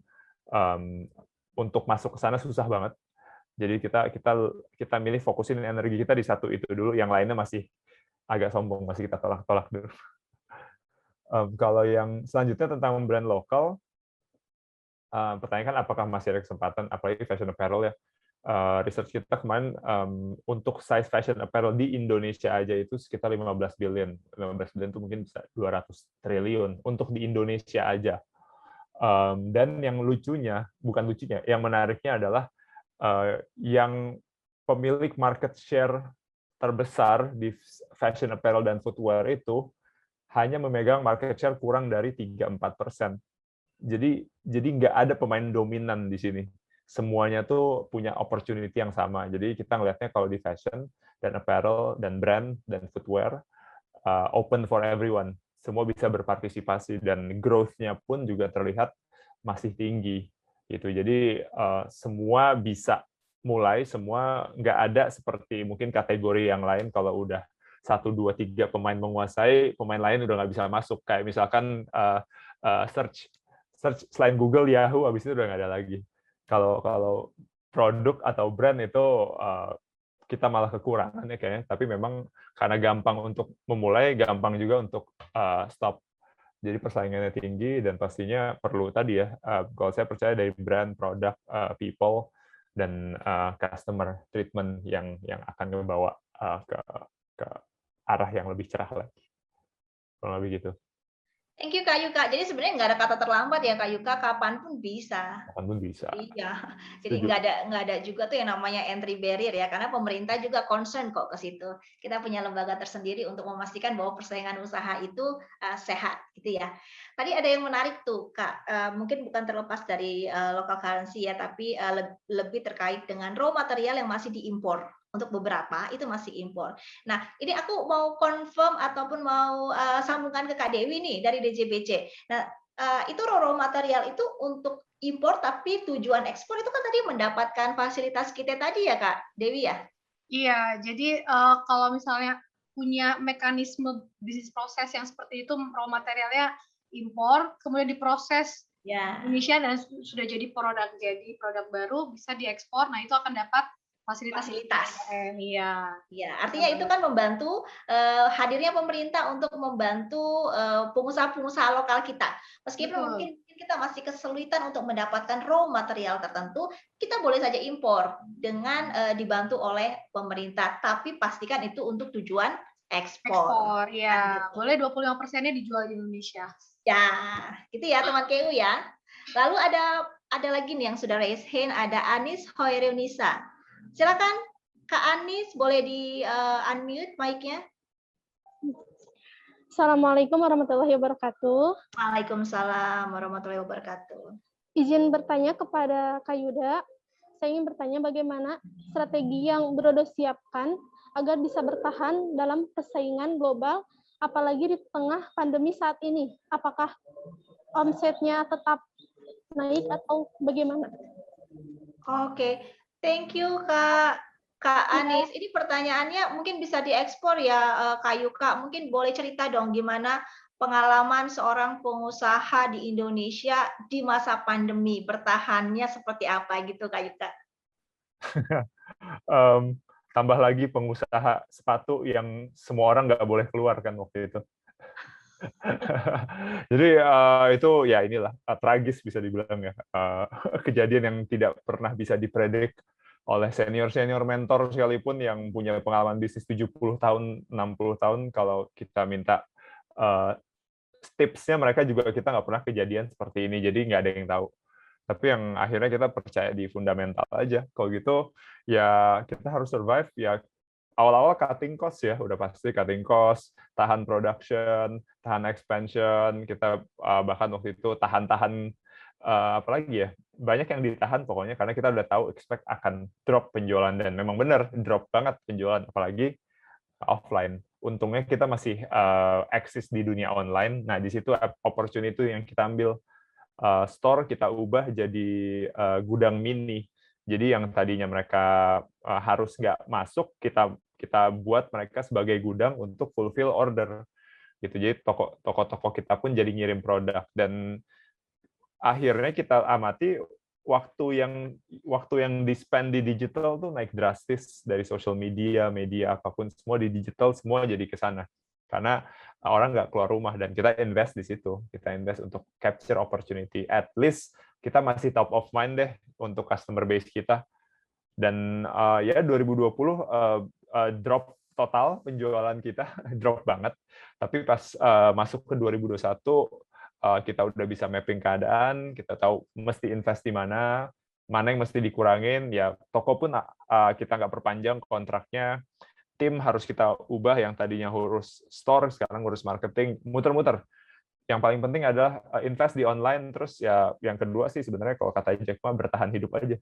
untuk masuk ke sana susah banget. Jadi kita milih fokusin energi kita di satu itu dulu, yang lainnya masih agak sombong, masih kita tolak dulu. Kalau yang selanjutnya tentang brand lokal, pertanyaan kan apakah masih ada kesempatan, apalagi fashion apparel ya. Research kita kemarin untuk size fashion apparel di Indonesia aja itu sekitar 15 billion. 15 billion itu mungkin bisa 200 triliun untuk di Indonesia aja. Dan yang yang menariknya adalah yang pemilik market share terbesar di fashion apparel dan footwear itu hanya memegang market share kurang dari 3-4%. Jadi nggak ada pemain dominan di sini. Semuanya tuh punya opportunity yang sama. Jadi kita ngelihatnya kalau di fashion dan apparel dan brand dan footwear open for everyone. Semua bisa berpartisipasi dan growth-nya pun juga terlihat masih tinggi. Gitu. Jadi semua bisa mulai, semua nggak ada seperti mungkin kategori yang lain kalau udah 1, 2, 3 pemain menguasai, pemain lain udah nggak bisa masuk. Kayak misalkan search selain Google, Yahoo, habis itu udah nggak ada lagi. Kalau produk atau brand itu kita malah kekurangan ya kayaknya. Tapi memang karena gampang untuk memulai, gampang juga untuk stop. Jadi persaingannya tinggi dan pastinya perlu tadi ya. Kalau saya percaya dari brand, produk, people, dan customer treatment yang akan membawa ke arah yang lebih cerah lagi. Kurang lebih gitu. Thank you Kak Yuka. Jadi sebenarnya nggak ada kata terlambat ya Kak Yuka, kapanpun bisa. Kapanpun bisa. Iya, jadi Setuju. nggak ada juga tuh yang namanya entry barrier ya, karena pemerintah juga concern kok ke situ. Kita punya lembaga tersendiri untuk memastikan bahwa persaingan usaha itu sehat, gitu ya. Tadi ada yang menarik tuh Kak, mungkin bukan terlepas dari local currency ya, tapi lebih terkait dengan raw material yang masih diimpor. Untuk beberapa itu masih impor. Nah, ini aku mau confirm ataupun mau sambungkan ke Kak Dewi nih dari DJBC. Nah, itu raw material itu untuk impor tapi tujuan ekspor itu kan tadi mendapatkan fasilitas kita tadi ya Kak Dewi ya? Iya, jadi kalau misalnya punya mekanisme bisnis proses yang seperti itu, raw materialnya impor, kemudian diproses Ya. Indonesia dan sudah jadi produk baru bisa diekspor. Nah, itu akan dapat fasilitas. Iya. Ya, artinya itu kan membantu hadirnya pemerintah untuk membantu pengusaha-pengusaha lokal kita. Meskipun mungkin kita masih kesulitan untuk mendapatkan raw material tertentu, kita boleh saja impor dengan dibantu oleh pemerintah, tapi pastikan itu untuk tujuan ekspor. Ya. Boleh 25%-nya dijual di Indonesia. Ya, gitu ya teman KU ya. Lalu ada lagi nih yang sudah raise hand, ada Anis Hoirunisa. Silakan Kak Anis, boleh di unmute mic-nya. Assalamualaikum warahmatullahi wabarakatuh. Waalaikumsalam warahmatullahi wabarakatuh. Izin bertanya kepada Kak Yuda. Saya ingin bertanya bagaimana strategi yang Brodo siapkan agar bisa bertahan dalam persaingan global, apalagi di tengah pandemi saat ini. Apakah omsetnya tetap naik atau bagaimana? Oke, thank you Kak Anis. Ini pertanyaannya mungkin bisa diekspor ya Kak Yuka. Mungkin boleh cerita dong gimana pengalaman seorang pengusaha di Indonesia di masa pandemi, bertahannya seperti apa gitu Kak Yuka? Tambah lagi pengusaha sepatu yang semua orang nggak boleh keluar kan waktu itu. Jadi itu ya inilah tragis bisa dibilang ya, kejadian yang tidak pernah bisa dipredik oleh senior mentor sekalipun yang punya pengalaman bisnis 70 tahun, 60 tahun, kalau kita minta tipsnya mereka juga kita nggak pernah kejadian seperti ini, jadi nggak ada yang tahu. Tapi yang akhirnya kita percaya di fundamental aja. Kalau gitu ya kita harus survive ya. Awal-awal cutting cost ya, udah pasti cutting cost, tahan production, tahan expansion, kita bahkan waktu itu tahan-tahan apalagi ya, banyak yang ditahan pokoknya karena kita udah tahu expect akan drop penjualan, dan memang benar drop banget penjualan, apalagi offline. Untungnya kita masih eksis di dunia online, nah di situ opportunity yang kita ambil. Store kita ubah jadi gudang mini. Jadi yang tadinya mereka harus nggak masuk, kita buat mereka sebagai gudang untuk fulfill order. Gitu. Jadi toko-toko kita pun jadi ngirim produk, dan akhirnya kita amati waktu yang di-spend di digital tuh naik drastis, dari social media apapun, semua di digital, semua jadi ke sana. Karena orang nggak keluar rumah, dan kita invest di situ. Kita invest untuk capture opportunity. At least kita masih top of mind deh untuk customer base kita. Dan ya 2020 drop total penjualan kita, drop banget. Tapi pas masuk ke 2021, kita udah bisa mapping keadaan, kita tahu mesti invest di mana yang mesti dikurangin. Ya toko pun kita nggak perpanjang kontraknya. Tim harus kita ubah, yang tadinya ngurus store sekarang ngurus marketing, muter-muter. Yang paling penting adalah invest di online. Terus ya yang kedua sih sebenarnya kalau kata Jack mah bertahan hidup aja.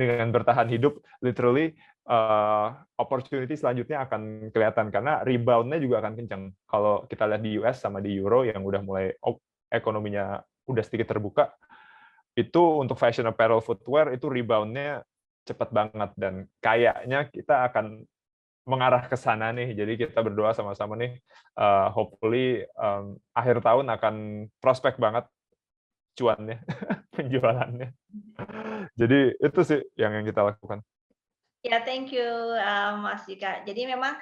Dengan bertahan hidup, literally opportunity selanjutnya akan kelihatan, karena rebound-nya juga akan kencang. Kalau kita lihat di US sama di Euro yang udah mulai ekonominya udah sedikit terbuka, itu untuk fashion apparel footwear itu rebound-nya cepat banget, dan kayaknya kita akan mengarah ke sana nih. Jadi kita berdoa sama-sama nih, hopefully akhir tahun akan prospek banget cuannya, penjualannya. Jadi itu sih yang kita lakukan. Ya, thank you Mas Dika. Jadi memang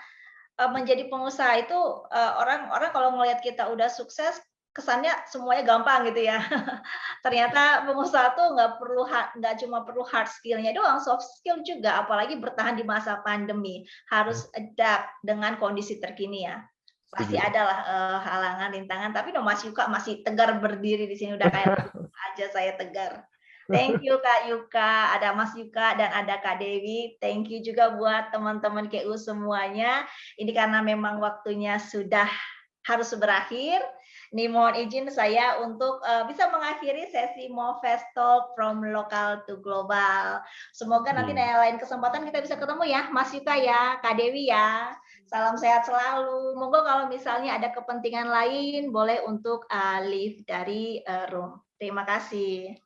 menjadi pengusaha itu orang-orang kalau ngelihat kita udah sukses, kesannya semuanya gampang gitu ya. Ternyata pengusaha tuh nggak cuma perlu hard skill-nya doang, soft skill juga, apalagi bertahan di masa pandemi, harus adapt dengan kondisi terkini ya. Pasti Setuju. ada lah halangan, rintangan. Tapi no, Mas Yuka masih tegar berdiri di sini, udah kayak aja saya tegar. Thank you Kak Yuka, ada Mas Yuka dan ada Kak Dewi. Thank you juga buat teman-teman KU semuanya. Ini karena memang waktunya sudah harus berakhir. Nih mohon izin saya untuk bisa mengakhiri sesi Movest Talk from Local to Global. Semoga nanti lain kesempatan kita bisa ketemu ya, Mas Yuka ya, Kak Dewi ya. Salam sehat selalu. Monggo kalau misalnya ada kepentingan lain, boleh untuk leave dari room. Terima kasih.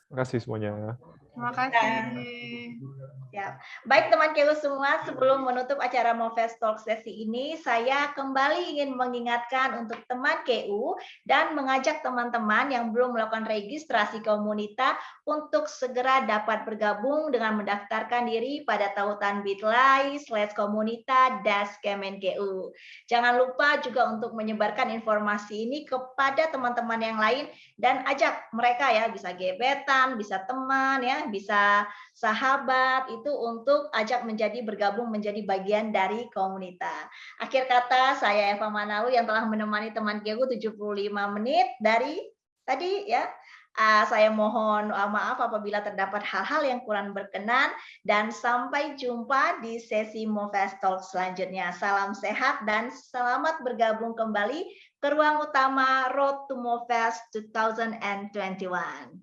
Terima kasih semuanya. Terima kasih. Ya. Baik teman KU semua, sebelum menutup acara Movest Talk sesi ini, saya kembali ingin mengingatkan untuk teman KU dan mengajak teman-teman yang belum melakukan registrasi komunitas untuk segera dapat bergabung dengan mendaftarkan diri pada tautan bit.ly/komunita-kemenkeu. Jangan lupa juga untuk menyebarkan informasi ini kepada teman-teman yang lain dan ajak mereka ya, bisa gebetan, bisa teman ya, bisa sahabat, itu untuk ajak bergabung menjadi bagian dari komunitas. Akhir kata, saya Eva Manalu yang telah menemani teman KU 75 menit dari tadi ya. Saya mohon maaf apabila terdapat hal-hal yang kurang berkenan dan sampai jumpa di sesi Movest Talk selanjutnya. Salam sehat dan selamat bergabung kembali ke ruang utama Road to Movest 2021.